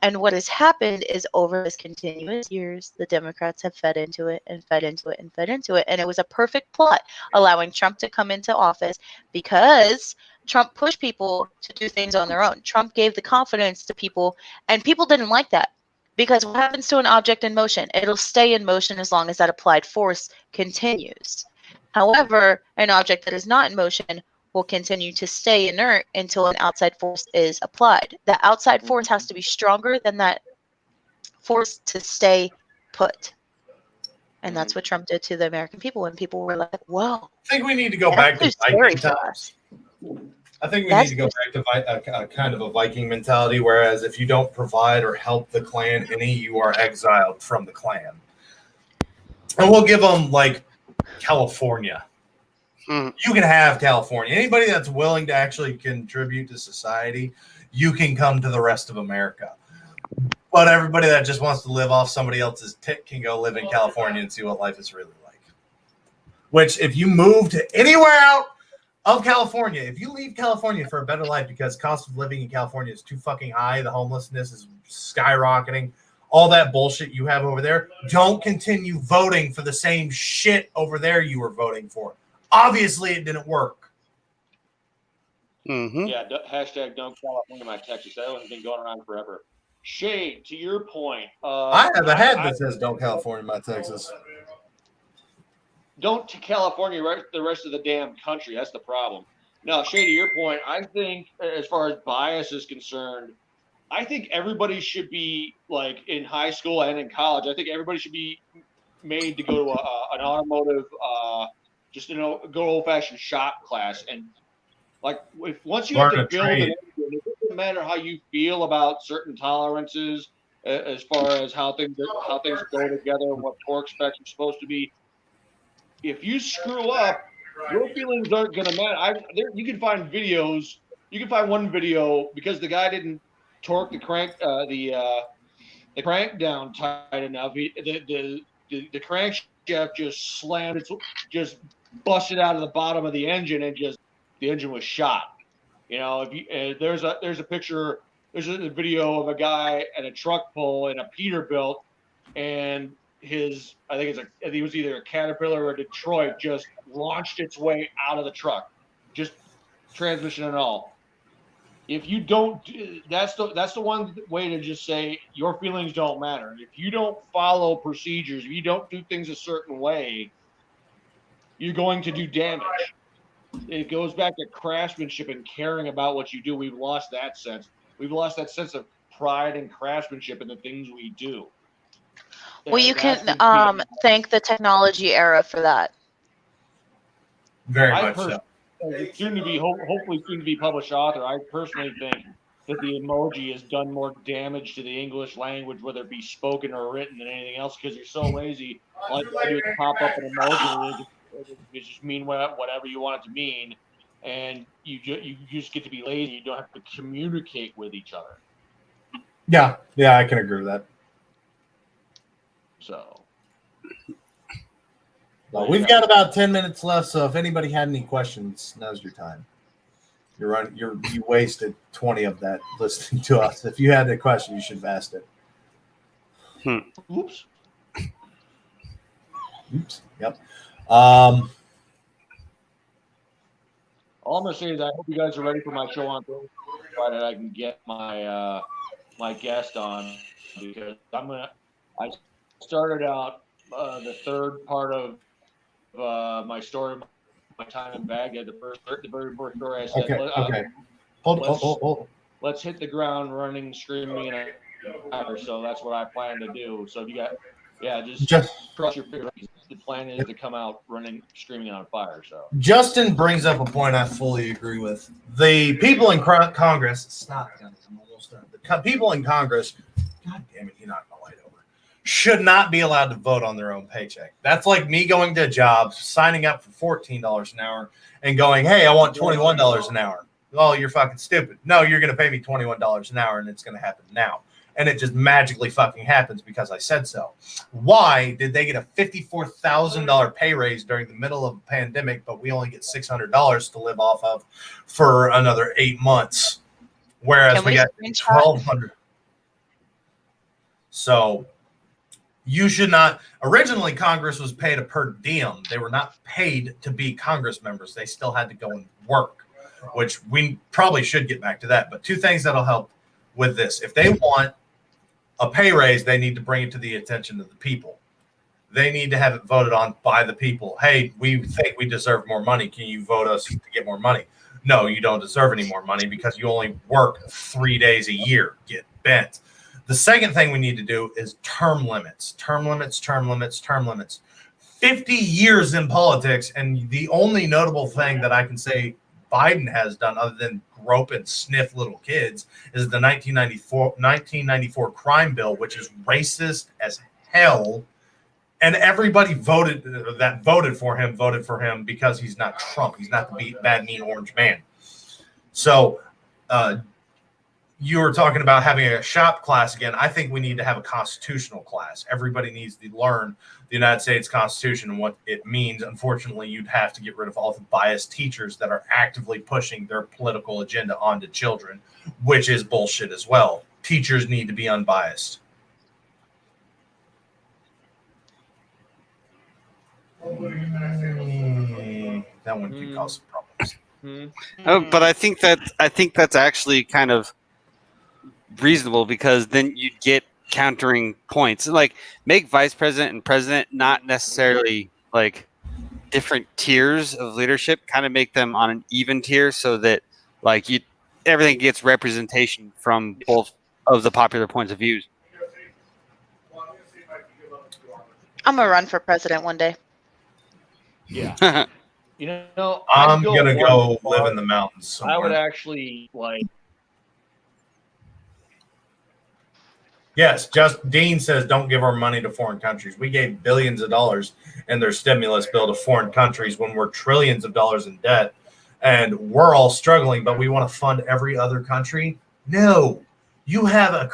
And what has happened is over this continuous years, the Democrats have fed into it and fed into it and fed into it. And it was a perfect plot allowing Trump to come into office because Trump pushed people to do things on their own. Trump gave the confidence to people, and people didn't like that because what happens to an object in motion? It'll stay in motion as long as that applied force continues. However, an object that is not in motion will continue to stay inert until an outside force is applied. The outside force has to be stronger than that force to stay put. And that's what Trump did to the American people. And people were like, whoa. I think we need to go back to Viking times. I think we need to go back to a kind of a Viking mentality, whereas if you don't provide or help the clan any, you are exiled from the clan. And we'll give them, like, California. You can have California. Anybody that's willing to actually contribute to society, you can come to the rest of America. But everybody that just wants to live off somebody else's tit can go live in California and see what life is really like. Which, if you move to anywhere out of California, if you leave California for a better life because cost of living in California is too fucking high, the homelessness is skyrocketing, all that bullshit you have over there, don't continue voting for the same shit over there you were voting for. Obviously, it didn't work. Yeah, hashtag don't California my Texas. That one's been going around forever. Chey, to your point. I have a hat that says don't California my Texas. don't to California the rest of the damn country. That's the problem. Now, Shay, to your point, I think as far as bias is concerned, I think everybody should be like in high school and in college. I think everybody should be made to go to an automotive, just good old fashioned shop class. And like, once you have to build an engine, it doesn't matter how you feel about certain tolerances as far as how things go together and what torque specs are supposed to be. If you screw up, your feelings aren't going to matter. You can find videos. You can find one video because the guy didn't torque the crank down tight enough. The crankshaft just slammed. It's just busted out of the bottom of the engine, and the engine was shot. If there's a picture, there's a video of a guy at a truck pull in a Peterbilt, and I think it was either a Caterpillar or a Detroit just launched its way out of the truck, just transmission and all. If you don't, that's the one way to just say your feelings don't matter. If you don't follow procedures, if you don't do things a certain way, you're going to do damage. It goes back to craftsmanship and caring about what you do. We've lost that sense. We've lost that sense of pride and craftsmanship in the things we do. Well, you can thank the technology era for that. Very much so. Hopefully soon to be published author, I personally think that the emoji has done more damage to the English language, whether it be spoken or written, than anything else, because you're so lazy. All you do is pop up an emoji and it just mean whatever you want it to mean, and you just get to be lazy. You don't have to communicate with each other. Yeah, I can agree with that. So. Well, we've got about 10 minutes left, so if anybody had any questions, now's your time. You wasted 20 of that listening to us. If you had a question, you should have asked it. Oops. Yep. All I'm gonna say is I hope you guys are ready for my show on Thursday, provided I can get my my guest on, because I started out the third part of my story, my time in Baghdad. The very first story I said, okay. Hold. Let's hit the ground running, screaming, and so that's what I plan to do. So if you got, just cross your fingers. The plan is to come out running, screaming on fire. So Justin brings up a point I fully agree with. The people in Congress, stop. I'm almost done. The people in Congress, God damn it, you knocked my light over, should not be allowed to vote on their own paycheck. That's like me going to a job, signing up for $14 an hour, and going, hey, I want $21 an hour. Oh, you're fucking stupid. No, you're going to pay me $21 an hour, and it's going to happen now. And it just magically fucking happens because I said so. Why did they get a $54,000 pay raise during the middle of a pandemic, but we only get $600 to live off of for another 8 months, whereas we got $1,200? So you should not. Originally, Congress was paid a per diem. They were not paid to be Congress members. They still had to go and work, which we probably should get back to that. But two things that'll help with this: if they want a pay raise, they need to bring it to the attention of the people. They need to have it voted on by the people. Hey, we think we deserve more money. Can you vote us to get more money? No, you don't deserve any more money because you only work 3 days a year. Get bent. The second thing we need to do is term limits. 50 years in politics, and the only notable thing that I can say Biden has done other than grope and sniff little kids is the 1994 crime bill, which is racist as hell. And everybody voted for him because he's not Trump. He's not the bad, mean orange man. So you were talking about having a shop class again. I think we need to have a constitutional class. Everybody needs to learn the United States Constitution and what it means. Unfortunately, you'd have to get rid of all the biased teachers that are actively pushing their political agenda onto children, which is bullshit as well. Teachers need to be unbiased. That one could cause some problems. Oh, but I think that's actually kind of reasonable, because then you'd get countering points. Like, make vice president and president not necessarily like different tiers of leadership, kind of make them on an even tier, so that like everything gets representation from both of the popular points of views. I'm gonna run for president one day. Yeah. You know, I'm I'd gonna one go far. live in the mountains somewhere. I would actually like. Yes, just Dean says don't give our money to foreign countries. We gave billions of dollars in their stimulus bill to foreign countries when we're trillions of dollars in debt, and we're all struggling. But we want to fund every other country. No, you have a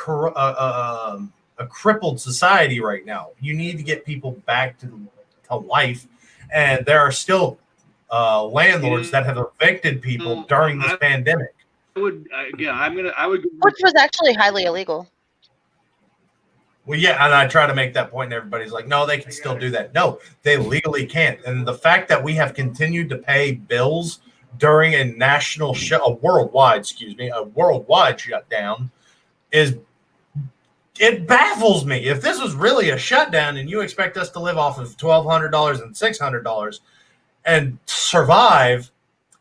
crippled society right now. You need to get people back to life, and there are still landlords that have evicted people during this pandemic. I would Which was actually highly illegal. Well, yeah, and I try to make that point, and everybody's like, no, they can still do that. No, they legally can't. And the fact that we have continued to pay bills during a worldwide shutdown it baffles me. If this was really a shutdown and you expect us to live off of $1,200 and $600 and survive,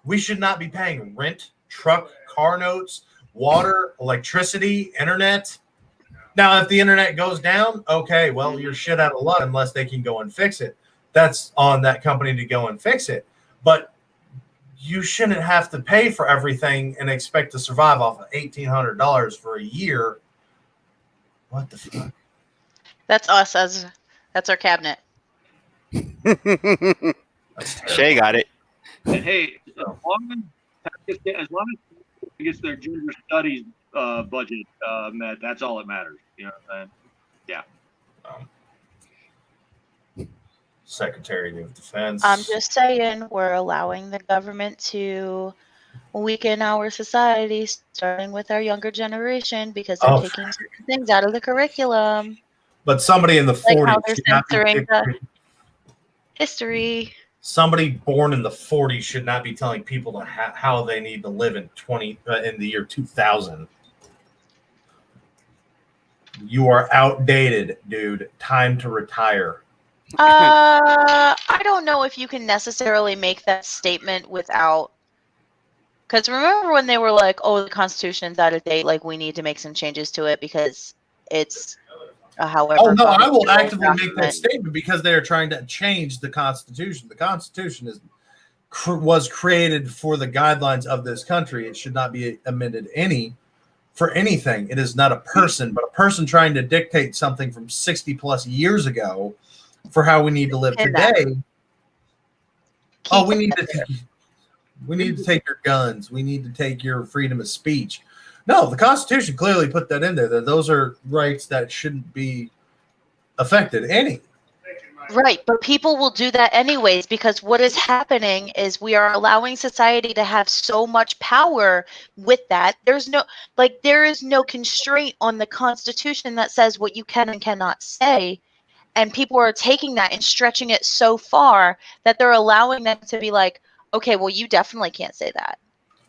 we should not be paying rent, truck, car notes, water, electricity, internet. Now, if the internet goes down, okay, well, you're shit out of luck unless they can go and fix it. That's on that company to go and fix it. But you shouldn't have to pay for everything and expect to survive off of $1,800 for a year. What the fuck? That's us. That's our cabinet. Chey got it. And hey, as long as it gets their gender studies budget met, that's all that matters. You know what I'm saying? Yeah. Secretary of Defense. I'm just saying, we're allowing the government to weaken our society, starting with our younger generation, because they're taking certain things out of the curriculum. But somebody in the 40s, like how they're censoring the history. Somebody born in the 40s should not be telling people how they need to live in the year 2000. You are outdated, dude. Time to retire. I don't know if you can necessarily make that statement without. Because remember when they were like, "Oh, the Constitution's out of date. Like, we need to make some changes to it because it's." However. Oh no, I will actively make that statement because they are trying to change the Constitution. The Constitution was created for the guidelines of this country. It should not be amended for anything. It is not a person, but a person trying to dictate something from 60 plus years ago for how we need to live today. We need to take your guns. We need to take your freedom of speech. No, the Constitution clearly put that in there, that those are rights that shouldn't be affected any. Right, but people will do that anyways, because what is happening is we are allowing society to have so much power with that. There is no constraint on the Constitution that says what you can and cannot say. And people are taking that and stretching it so far that they're allowing them to be like, okay, well, you definitely can't say that.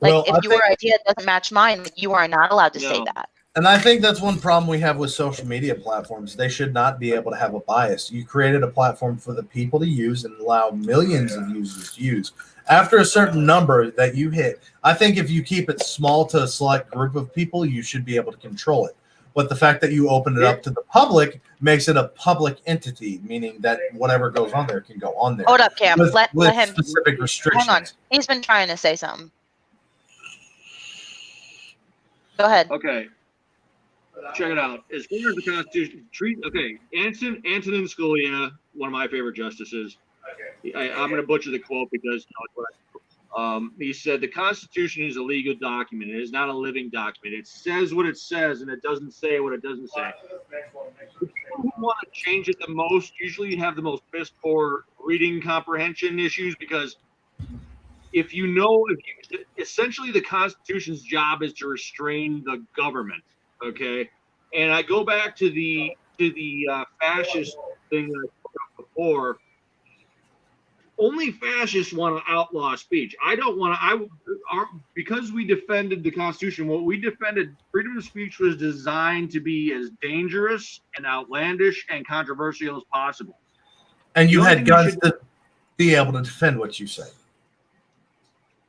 Like, if your idea doesn't match mine, you are not allowed to say that. And I think that's one problem we have with social media platforms. They should not be able to have a bias. You created a platform for the people to use and allow millions of users to use. After a certain number that you hit, I think if you keep it small to a select group of people, you should be able to control it. But the fact that you open it up to the public makes it a public entity, meaning that whatever goes on there can go on there. Hold up, Cam. Let him. Specific restrictions. Hang on. He's been trying to say something. Go ahead. Okay. Check it out. As far as the Constitution, Antonin Scalia, one of my favorite justices. I'm going to butcher the quote because he said the Constitution is a legal document. It is not a living document. It says what it says, and it doesn't say what it doesn't say. The people who want to change it the most usually have the most piss poor reading comprehension issues because essentially the Constitution's job is to restrain the government. Okay, and I go back to the fascist thing that I spoke of before. Only fascists want to outlaw speech. I don't want to. Because we defended the Constitution. What we defended, freedom of speech was designed to be as dangerous and outlandish and controversial as possible. And you had guns. be able to defend what you say.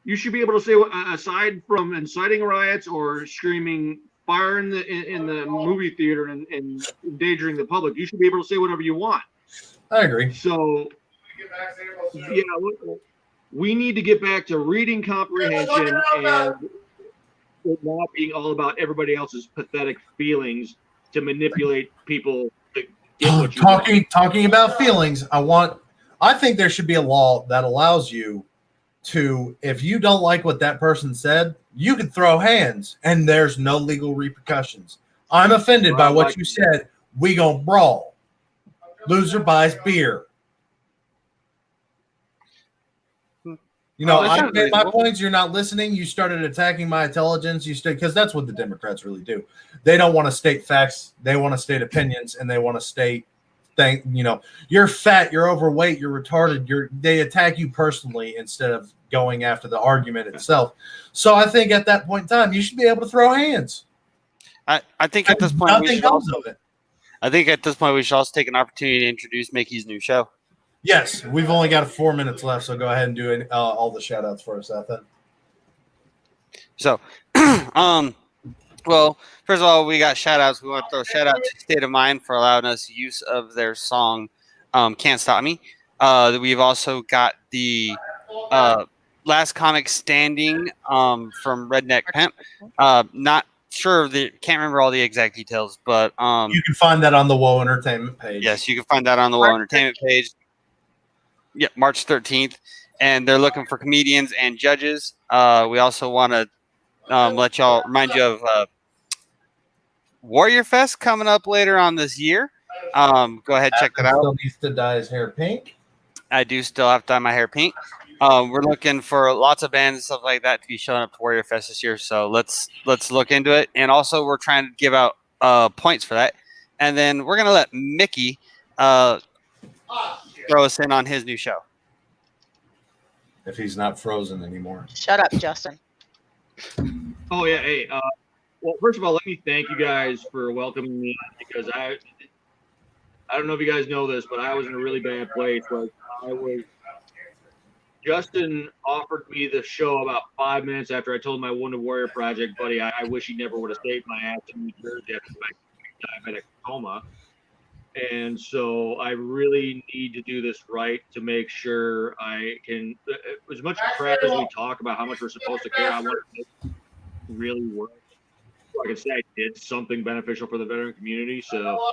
You should be able to say, aside from inciting riots or screaming fire in the movie theater and endangering the public, you should be able to say whatever you want. I agree. So, yeah, we need to get back to reading comprehension and it not being all about everybody else's pathetic feelings to manipulate people to get what you want. Talking about feelings, I think there should be a law that allows you to, if you don't like what that person said, you can throw hands and there's no legal repercussions. I'm offended by what you said. We gonna brawl. Loser buys beer. You know, I made my points. You're not listening. You started attacking my intelligence. Because that's what the Democrats really do. They don't want to state facts. They want to state opinions, and they want to state you're fat, you're overweight, you're retarded. They attack you personally instead of going after the argument itself. So I think at that point in time, you should be able to throw hands. I think at this point nothing comes of it. I think at this point we should also take an opportunity to introduce Mickey's new show. Yes, we've only got 4 minutes left, so go ahead and do all the shout outs for us, Athen. So, well, first of all, we got shout outs. We want to throw a shout out to State of Mind for allowing us use of their song Can't Stop Me. We've also got the Last Comic Standing from Redneck Pimp. Not sure, can't remember all the exact details, but you can find that on the Woe Entertainment page. Yes, you can find that on the Woe Entertainment page. Yeah, March 13th, and they're looking for comedians and judges. We also want to remind you of Warrior Fest coming up later on this year. Go ahead, check that out. Still needs to dye his hair pink. I do still have to dye my hair pink. We're looking for lots of bands and stuff like that to be showing up to Warrior Fest this year. So let's look into it. And also, we're trying to give out points for that. And then we're gonna let Mickey throw us in on his new show. If he's not frozen anymore. Shut up, Justin. Oh yeah, hey. Well, first of all, let me thank you guys for welcoming me because I don't know if you guys know this, but I was in a really bad place. Justin offered me the show about 5 minutes after I told my Wounded Warrior Project buddy I wish he never would have saved my ass in New Jersey after my diabetic coma. And so I really need to do this right to make sure I can, as much crap as we talk about how much we're supposed to care, I want it really work. So I can say I did something beneficial for the veteran community. So,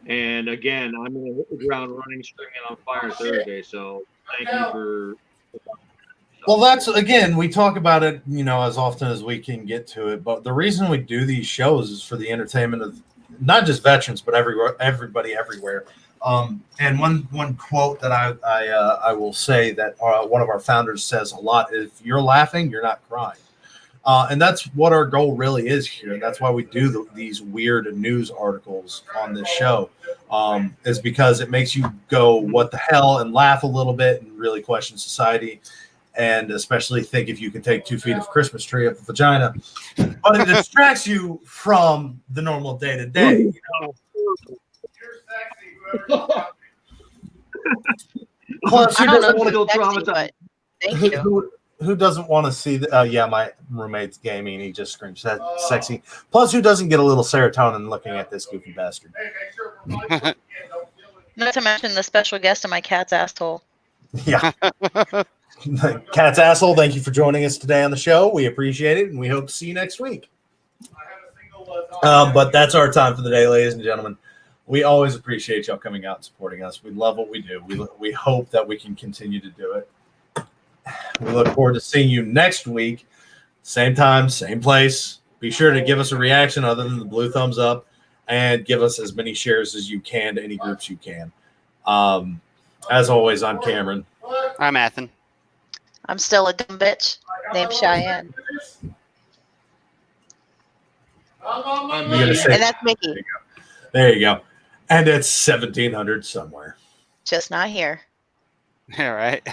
and again, I'm going to hit the ground running, stringing on fire Thursday. So thank you for. Well, that's, again, we talk about it, as often as we can get to it. But the reason we do these shows is for the entertainment of not just veterans, but everybody everywhere. And one quote that I will say that one of our founders says a lot is, if you're laughing, you're not crying. And that's what our goal really is here. And that's why we do these weird news articles on this show, is because it makes you go, what the hell, and laugh a little bit and really question society. And especially think if you can take 2 feet of Christmas tree up the vagina. But it distracts you from the normal day-to-day. Plus, I don't know if it's sexy, but thank you. Who doesn't want to see my roommate's gaming. He just screams sexy. Plus, who doesn't get a little serotonin looking at this goofy bastard? Not to mention the special guest in my cat's asshole. Yeah. Cat's asshole, thank you for joining us today on the show. We appreciate it, and we hope to see you next week. But that's our time for the day, ladies and gentlemen. We always appreciate y'all coming out and supporting us. We love what we do. We hope that we can continue to do it. We look forward to seeing you next week. Same time, same place. Be sure to give us a reaction other than the blue thumbs up, and give us as many shares as you can to any groups you can. As always, I'm Cameron. I'm Athen. I'm still a dumb bitch named Cheyenne. And that's Mickey. There you go. And it's 1700 somewhere. Just not here. All right.